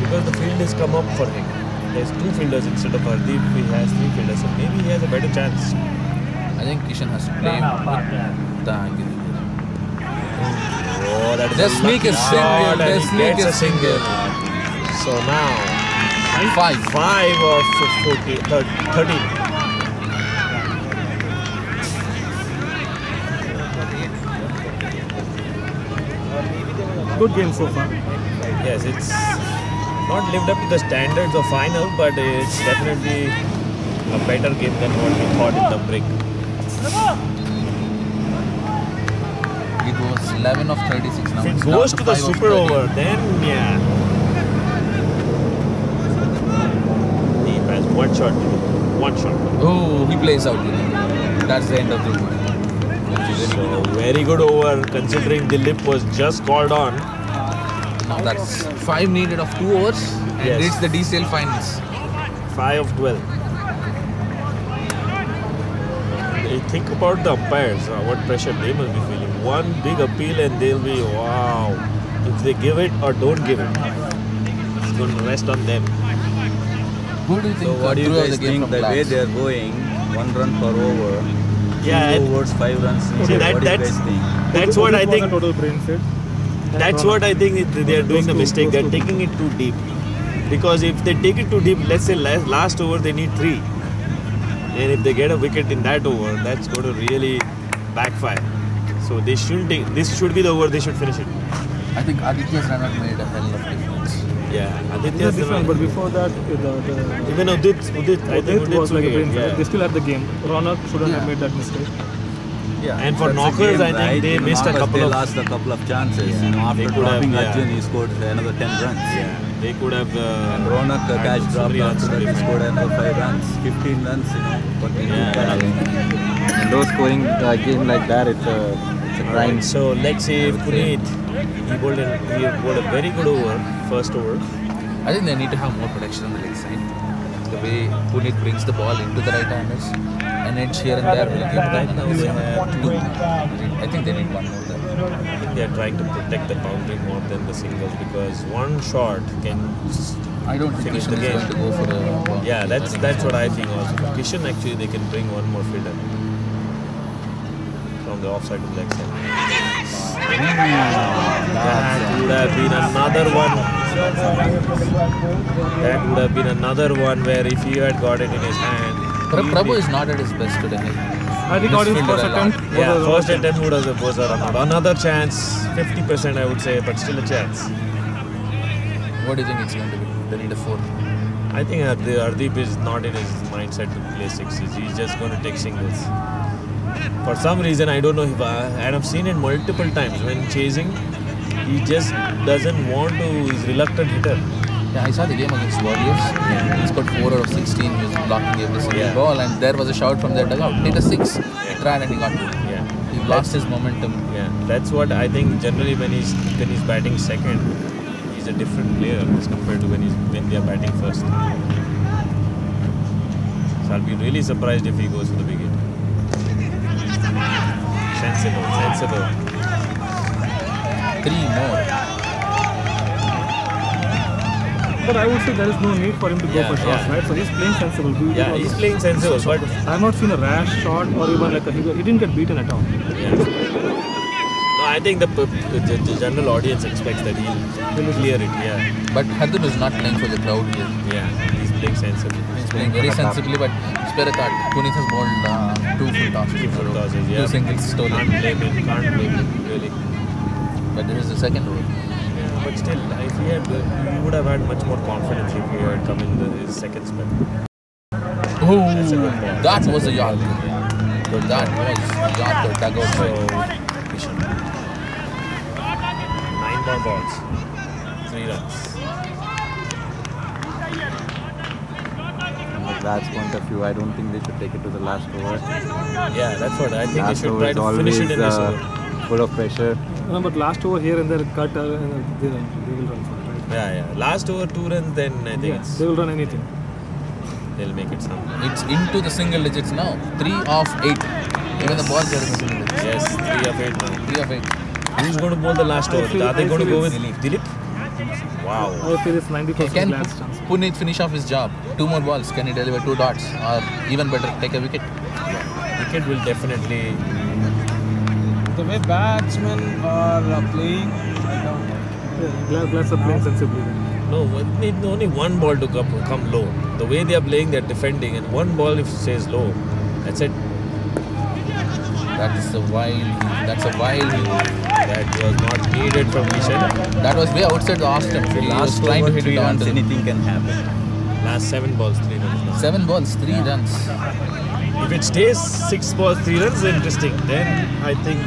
because the field has come up for him. There's 2 fielders instead of Hardeep. He has 3 fielders, so maybe he has a better chance. I think Kishan has to play with the angle. Oh, that is The a sneak lucky is shot single. and The he sneak gets a is single. So now 5. 5 or 14, 13. Good game so far. Yes, it's not lived up to the standards of final, but it's definitely a better game than what we thought in the break. It was 11 of 36 now. If it It's goes down to the 5 of super 30. over, then yeah. Deep has 1 shot. 1 shot. Oh, he plays out. That's the end of the over. So very good over considering Dilip was just called on. Now that's 5 needed of 2 overs and Yes. reach the DCL finals. 5 of 12. Think about the umpires, what pressure they must be feeling. One big appeal and they'll be, wow. If they give it or don't give it, it's going to rest on them. Who do you think So what do you threw out guys the game think from the way Glads? they are going? 1 run per over. Yeah, 2 overs, 5 runs. See, what do you that's guys think? that's what I think. Total brain fit. That's what I think they are doing the mistake. They're taking it too deep. Because if they take it too deep, let's say last over they need 3. And if they get a wicket in that over, that's going to really backfire. So they should this should be the over. They should finish it. I think Aditya's run out made a hell of difference. Yeah, It's different, but before that, even Udit, I think Udit was like a brain yeah. They still had the game. Ronak shouldn't have made that mistake. Yeah, And for that's the knockers, game, I think right? they missed a couple they of- lost a couple of chances. You know, They after could have, dropping yeah. Arjun, he scored another 10 runs. Yeah, they could have. And Ronak had catch so dropped many runs after to that, he defend. scored another 5 runs, 15 runs. You know, but he Yeah, took that away. And those scoring a game like that, it's a Right. So let's say if Puneet he bowled a very good over, first over. I think they need to have more protection on the leg side. The way Puneet brings the ball into the right-handers and edge here and there will give them Right now they another have two. I think they need one more there. I think they are trying to protect the boundary more than the singles because one shot can. I don't think Finish Kishan the is game. going to go for a... Yeah, that's what I think also. For Kishan actually they can bring one more fielder from the offside to the leg side. That would have been another one. That would have been another one where if he had got it in his hand. Prabhu is not at his best today. I think on his Misfielder first a lot. attempt. Yeah, was a- first attempt would have was a run out. Another chance, 50% I would say, but still a chance. What do you think it's going to be? They need a fourth. I think Hardeep is not in his mindset to play sixes. He's just going to take singles. For some reason, I don't know if and I've seen it multiple times when chasing, he just doesn't want to. He's reluctant hitter. Yeah, I saw the game against Warriors. He scored 4 out of 16. He was blocking every single Yeah. ball, and there was a shout from their dugout. Hit a 6. He tried and he got 2. Yeah, He lost his momentum. yeah. That's what I think. Generally, when he's batting second, he's a different player as compared to when they are batting first. So I'll be really surprised if he goes for the wicket. Sensible. 3 more. But I would say there is no need for him to go Yeah, for shots, yeah. right? So he's playing sensible. Yeah, he's playing sensible, but I have not seen a rash shot or even like he didn't get beaten at all. yeah. No, I think the general audience expects that he'll clear it. Yeah, But Hardeep is not playing for the crowd here. yeah. He's playing sensible. He's playing very sensibly, but spare a thought. Puneet has bowled 2 full tosses. 2 full tosses, yeah. 2 singles stolen. Can't blame him, really. But there is the second over. Yeah, but still, if he would have had much more confidence if he had come in his second spell. Oh, That's a good ball. that was a Yorker. But that was a Yorker dugout So, right. Kishan. 9 more balls, 3 runs. From the Glad's point of view, I don't think they should take it to the last over. Yeah, that's what I think. They Last should over try is to finish it always, in this over. full of pressure. No, but last over here and there cut and they will run for it, right? Yeah. Last over 2 runs, then I think Yeah, they will run anything. they'll make it some. It's into the single digits now. 3 of 8. Even the balls are in the single digits. Yes, 3 of 8 now. 3 of 8. Who's going to bowl the last over? feel- Are they I going to feel go with it's Dilip? Wow. I feel it's 90% Can Glad's chance. Puneet finish off his job? 2 more balls. Can he deliver 2 dots? Or even better, take a wicket? Wicket will definitely. The way batsmen are playing, I don't know. Yeah, Glad's are playing sensibly. No, need only one ball to come low. The way they are playing, they're defending, and one ball if stays low, that's it. That's a wild. That's a wild. That was not needed from Kishan. That was way outside the off stump. He was Last trying to over, hit 3 it on runs, to anything can happen. Last 7 balls, 3 runs. now. 7 balls, 3 runs. If it stays 6 balls, 3 runs, interesting. Then I think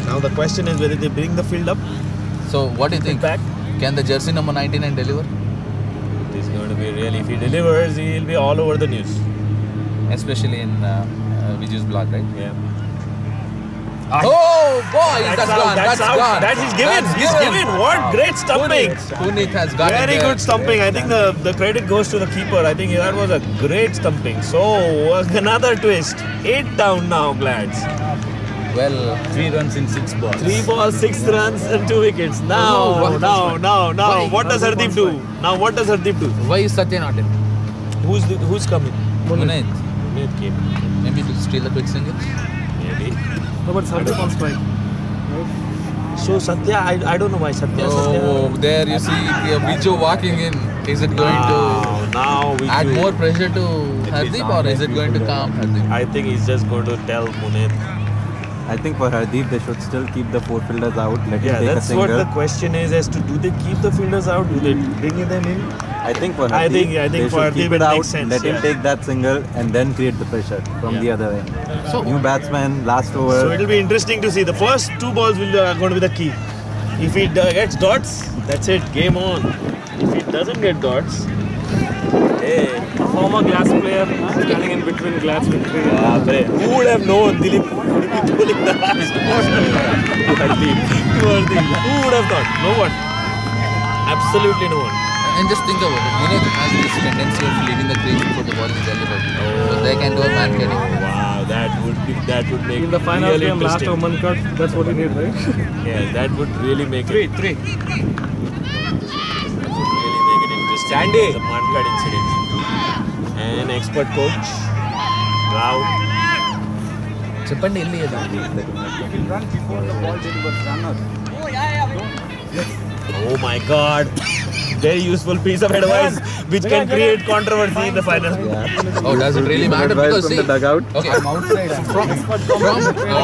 now the question is whether they bring the field up. So what do you think? Back. Can the jersey number 99 deliver? It's going to be really. If he delivers, he'll be all over the news. Especially in Viju's blog, right? Yeah. Oh boy, that's gone. That's out. gone. That he's given. That's He's given. What great stumping. Puneet has got Very it there. good stumping. I think the credit goes to the keeper. I think that was a great stumping. So another twist. 8 down now, Glads. Well, 3 runs in 6 balls. 3 balls, 6 runs and 2 wickets. Now. Why? What does Hardeep do? Now what does Hardeep do? why is Satya not in? Who's coming? Puneet. Puneet came. Maybe to steal a quick single. Maybe. No, but Hardeep on strike. Right? So Satya, I don't know why Satya. Oh, there you see Viju walking in. Is it going to now we add more pressure to Hardeep or is it going to calm Hardeep? I think he's just going to tell Munir. I think for Hardeep, they should still keep the 4 fielders out. Let him Yeah, take a that's single. what the question is as to do they keep the fielders out? Do they bring them in? I think for I Hardeep, think they for should keep Hardeep it it out, makes sense, let him yeah. take that single and then create the pressure from the other end. So- New batsman, last over. So it'll be interesting to see. The first 2 balls will going to be the key. If he gets dots, that's it. Game on. If he doesn't get dots, hey. Former Glass player standing in between Glass victory. Who would have known Dilip would be pulling the last ball to Hardeep? Who would have thought? No one. Absolutely no one. And just think about it. Munir has this tendency of leaving the crease before the ball is delivered. So they can do a man getting. Wow, that would make In the final really game, last interesting. Oman cut, that's what he did, right? Yeah, that would really make it. Three. That would really make it interesting. Sandy. The Mankat incident. And expert coach. Wow. చెప్పండి వెళ్ళి Run before the ball delivers runner. Oh my God. Very useful piece of advice which can create controversy in the final. Oh, does it really matter? Advice Because from see, the dugout. okay, I'm outside.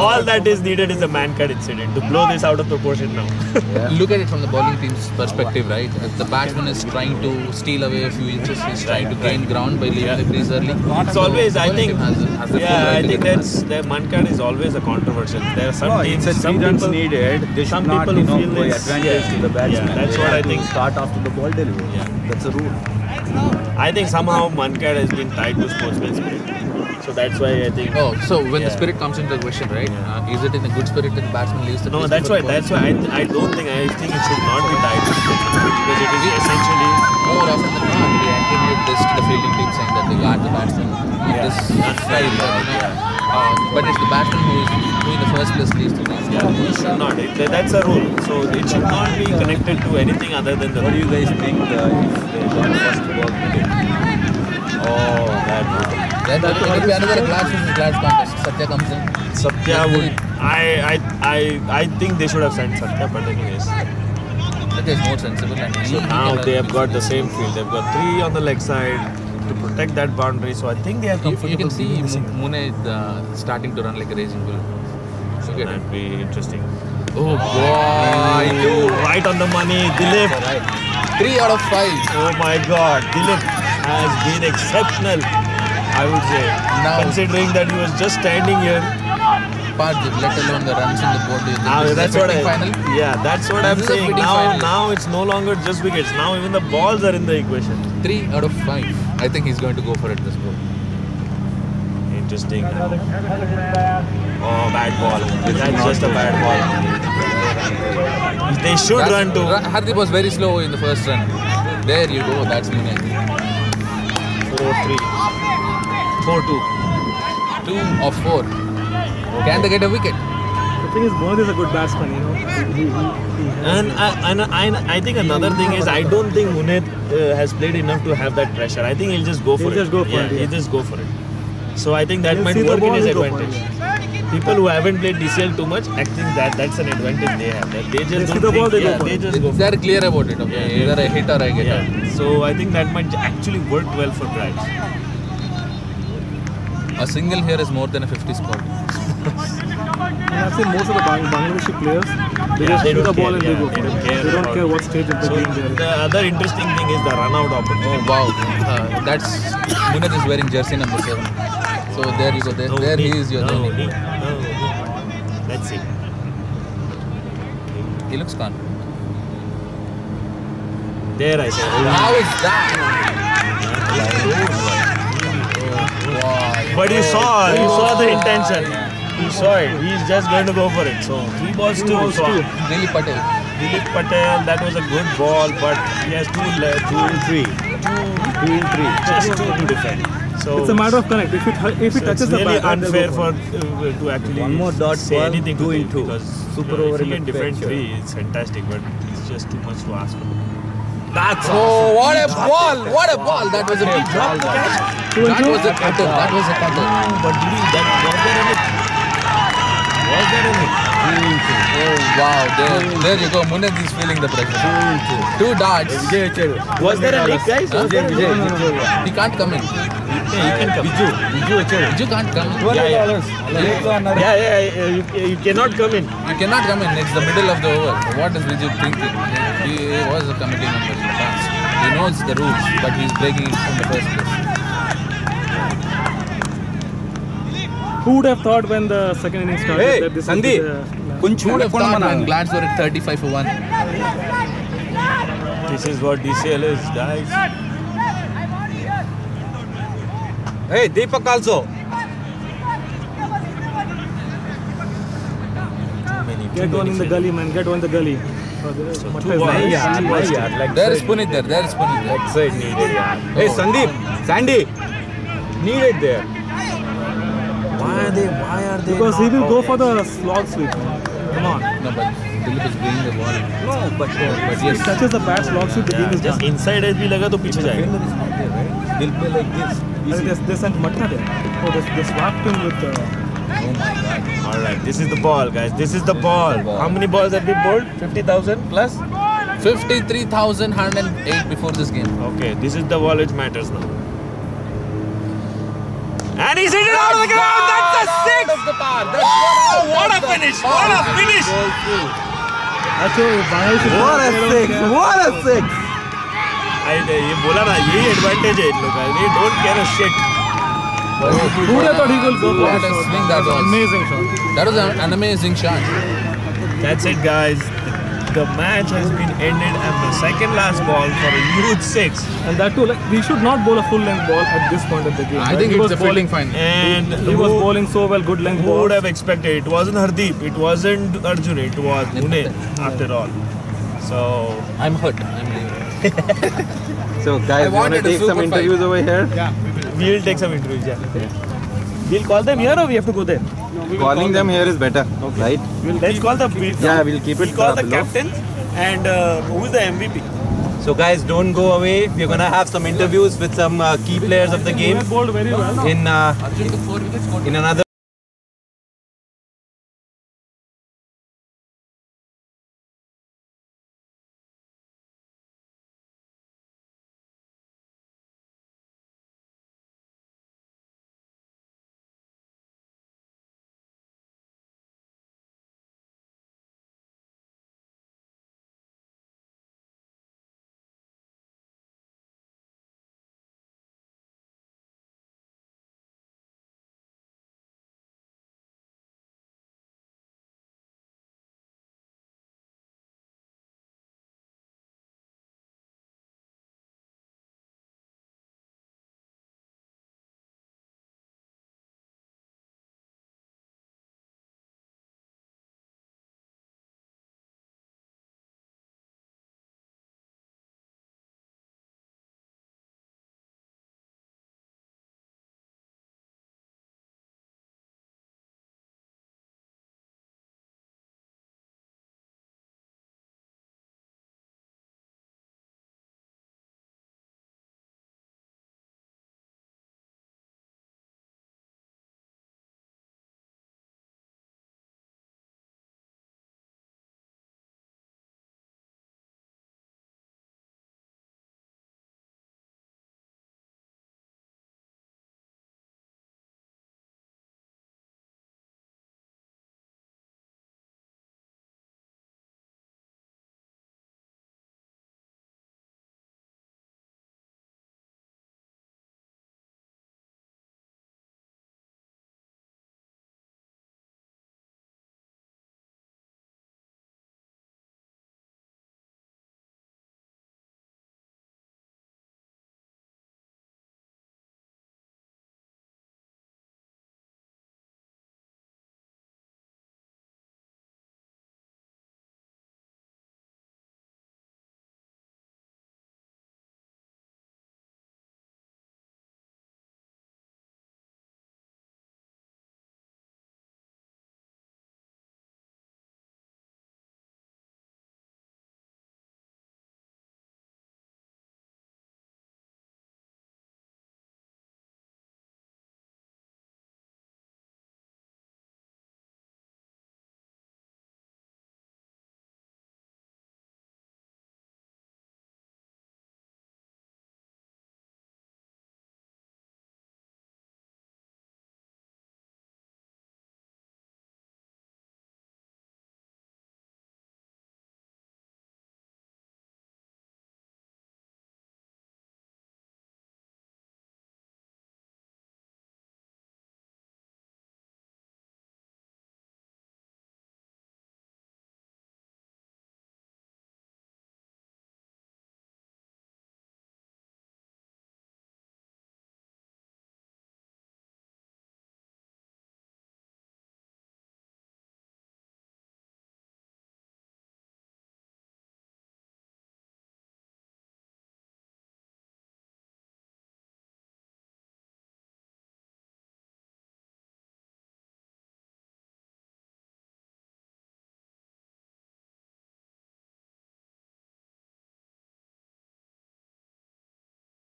All that is needed is a man-cut incident to blow this out of proportion now. Look at it from the bowling team's perspective, right? If the batsman is trying to steal away a few inches, he's trying to gain ground by leaving the crease early. It's So always, the I bowling think, team has the full yeah, right I to think get the that's the man-cut is always a controversial. There are some No, teams, it's a some 3 runs people, needed. They some should not, people who feel play this- advantage to the batsman. that's They what have I to think. Start after the ball delivery. Yeah. That's a rule. I think somehow man-cut has been tied to sportsman spirit. So that's why I think. Oh, so when the Yeah. spirit comes into the question, right? Is it in a good spirit that the batsman leaves the No, crease that's before why. the ball That's why I don't think. I think it should not be tied to sportsman because it is essentially. More often than not, we attribute this to the fielding team saying that they guard the batsman. This style, but it's the batsman who in the first place leaves the crease. Yeah, it should not. That's a rule. So it should not be connected to anything other than the. What do you guys think if they got first ball cricket? Oh, that would. Then there will be another glass contest. Satya comes in. Satya would. I think they should have sent Satya, but anyways. Satya is more sensible and So now they have got the same field. They've got 3 on the leg side to protect that boundary. So I think they are comfortable. You can see being the single. Munir starting to run like a raging bull. So Look at it. that'd be interesting. Oh boy! Right on the money, Dilip. 3 out of 5. Oh my God, Dilip has been exceptional. I would say, Now- considering that he was just standing here. Parthiv, let alone the runs in the board. Now This is that's a what I. fitting final. Yeah, that's what This I'm is a saying. fitting Now, final. now it's no longer just wickets. Now even the balls are in the equation. 3 out of 5. I think he's going to go for it this ball. Interesting. Oh, bad ball. That's just a bad ball. They should run too. Hardeep was very slow in the first run. There you go. That's Munir. 4-3. 4-2. 2 of 4. Can they get a wicket? The thing is, Mohit is a good batsman, you know. And I think another thing is I don't think Munir has played enough to have that pressure. I think he'll just go for He'll it. just go for it, yeah. He'll just go for it. So I think that He'll might see the work in ball, his he'll go for advantage. it, People who haven't played DCL too much, I think that's an advantage they have. That they just They see don't the ball, think, they go yeah, for they it. just go for They're it. clear about it. Okay, Yeah, either I hit or I get out. Yeah. So I think that might actually work well for Grats. A single here is more than a 50 score. And I've seen most of the Bangladeshi players, they Yeah, just they shoot the don't ball care, and they yeah, go they for don't it. care They don't about- care what stage of the So game they are in. the other interesting thing is the run-out opportunity. Oh wow, that's Munir is wearing jersey number 7. So there you go. There he is. Your journey. No. Let's see. He looks confident. There I said. How is that? But you saw the intention. You saw it. He's just going to go for it. So 3 balls, 2. So Dilip Patel. Dilip Patel, that was a good ball, but he has 2 left. 2 and 3. 2 and 3. Just 2 to defend. So It's a matter of connect. If it so touches it's the really bat, then they'll unfair go for to actually One more dot say ball, anything to 2 him in 2. because Super if over he in can the defend picture. 3, it's fantastic, but it's just too much to ask for. That's Oh, what a ball! What a ball! That was a big drop. That was a cutter. That was a cutter. But did he, that, was there any? Was there any? Oh wow! There you go. Munir is feeling the pressure. 2 darts. Was there a leak, guys? Was there a leak? He can't come in. Yeah, he can come. You can't come. You cannot come in. You cannot come in. It's the middle of the over. What is Viju thinking? He was a committee member in the past. He knows the rules, but he's breaking it in the first place. Who would have thought when the second inning started that this would be the Who would have thought when Glads were at 35 for 1? This is what DCL is, guys. Hey, Deepak also. get one in the gully, man. Get one in the gully. Oh, There is Punit there. There is Punit there. That side needed. Hey, Sandeep, Sandy, needed there. Why are they? Because he will go for the slog sweep. Come on. No, but Dilip is bringing the ball. No, but If he touches the bat slog sweep, the game is Just done. inside edge भी लगा तो पीछे जाएगा. they'll play like this. They sent Matna there. Oh, they swapped him with. Oh my God. All right, this is the ball, guys. This is the ball. How many balls have we bowled? 50,000 plus. 53,108 before this game. Okay, this is the ball which matters now. And he's hit it out of the ground. That's a six. What a finish! What a finish! What a six! What a six! ये बोला ना यही advantage है इन लोगों का. They don't care a shit. Who would have thought he will go for What a this swing shot? that was. Amazing shot. That was an amazing shot. That's it, guys. The match has been ended at the second last ball for a huge six. And that too, like, we should not bowl a full length ball at this point of the game. I right? think he it's was a fielding fine. And He was bowling so well, good length who would ball. have expected? It wasn't Hardeep. It wasn't Arjun. It was Pune after all. So I'm hurt. I'm leaving. So guys, you want to wanted a take some super interviews over here? we'll take some interviews. Yeah. We'll call them here or we have to go there? Calling them here is better, right? Let's call the Yeah, we'll keep it We'll call the below. captain and who's the MVP? So guys, don't go away. We're gonna have some interviews with some key players of the game He bowled very well. in Arjun took 4 wickets. another.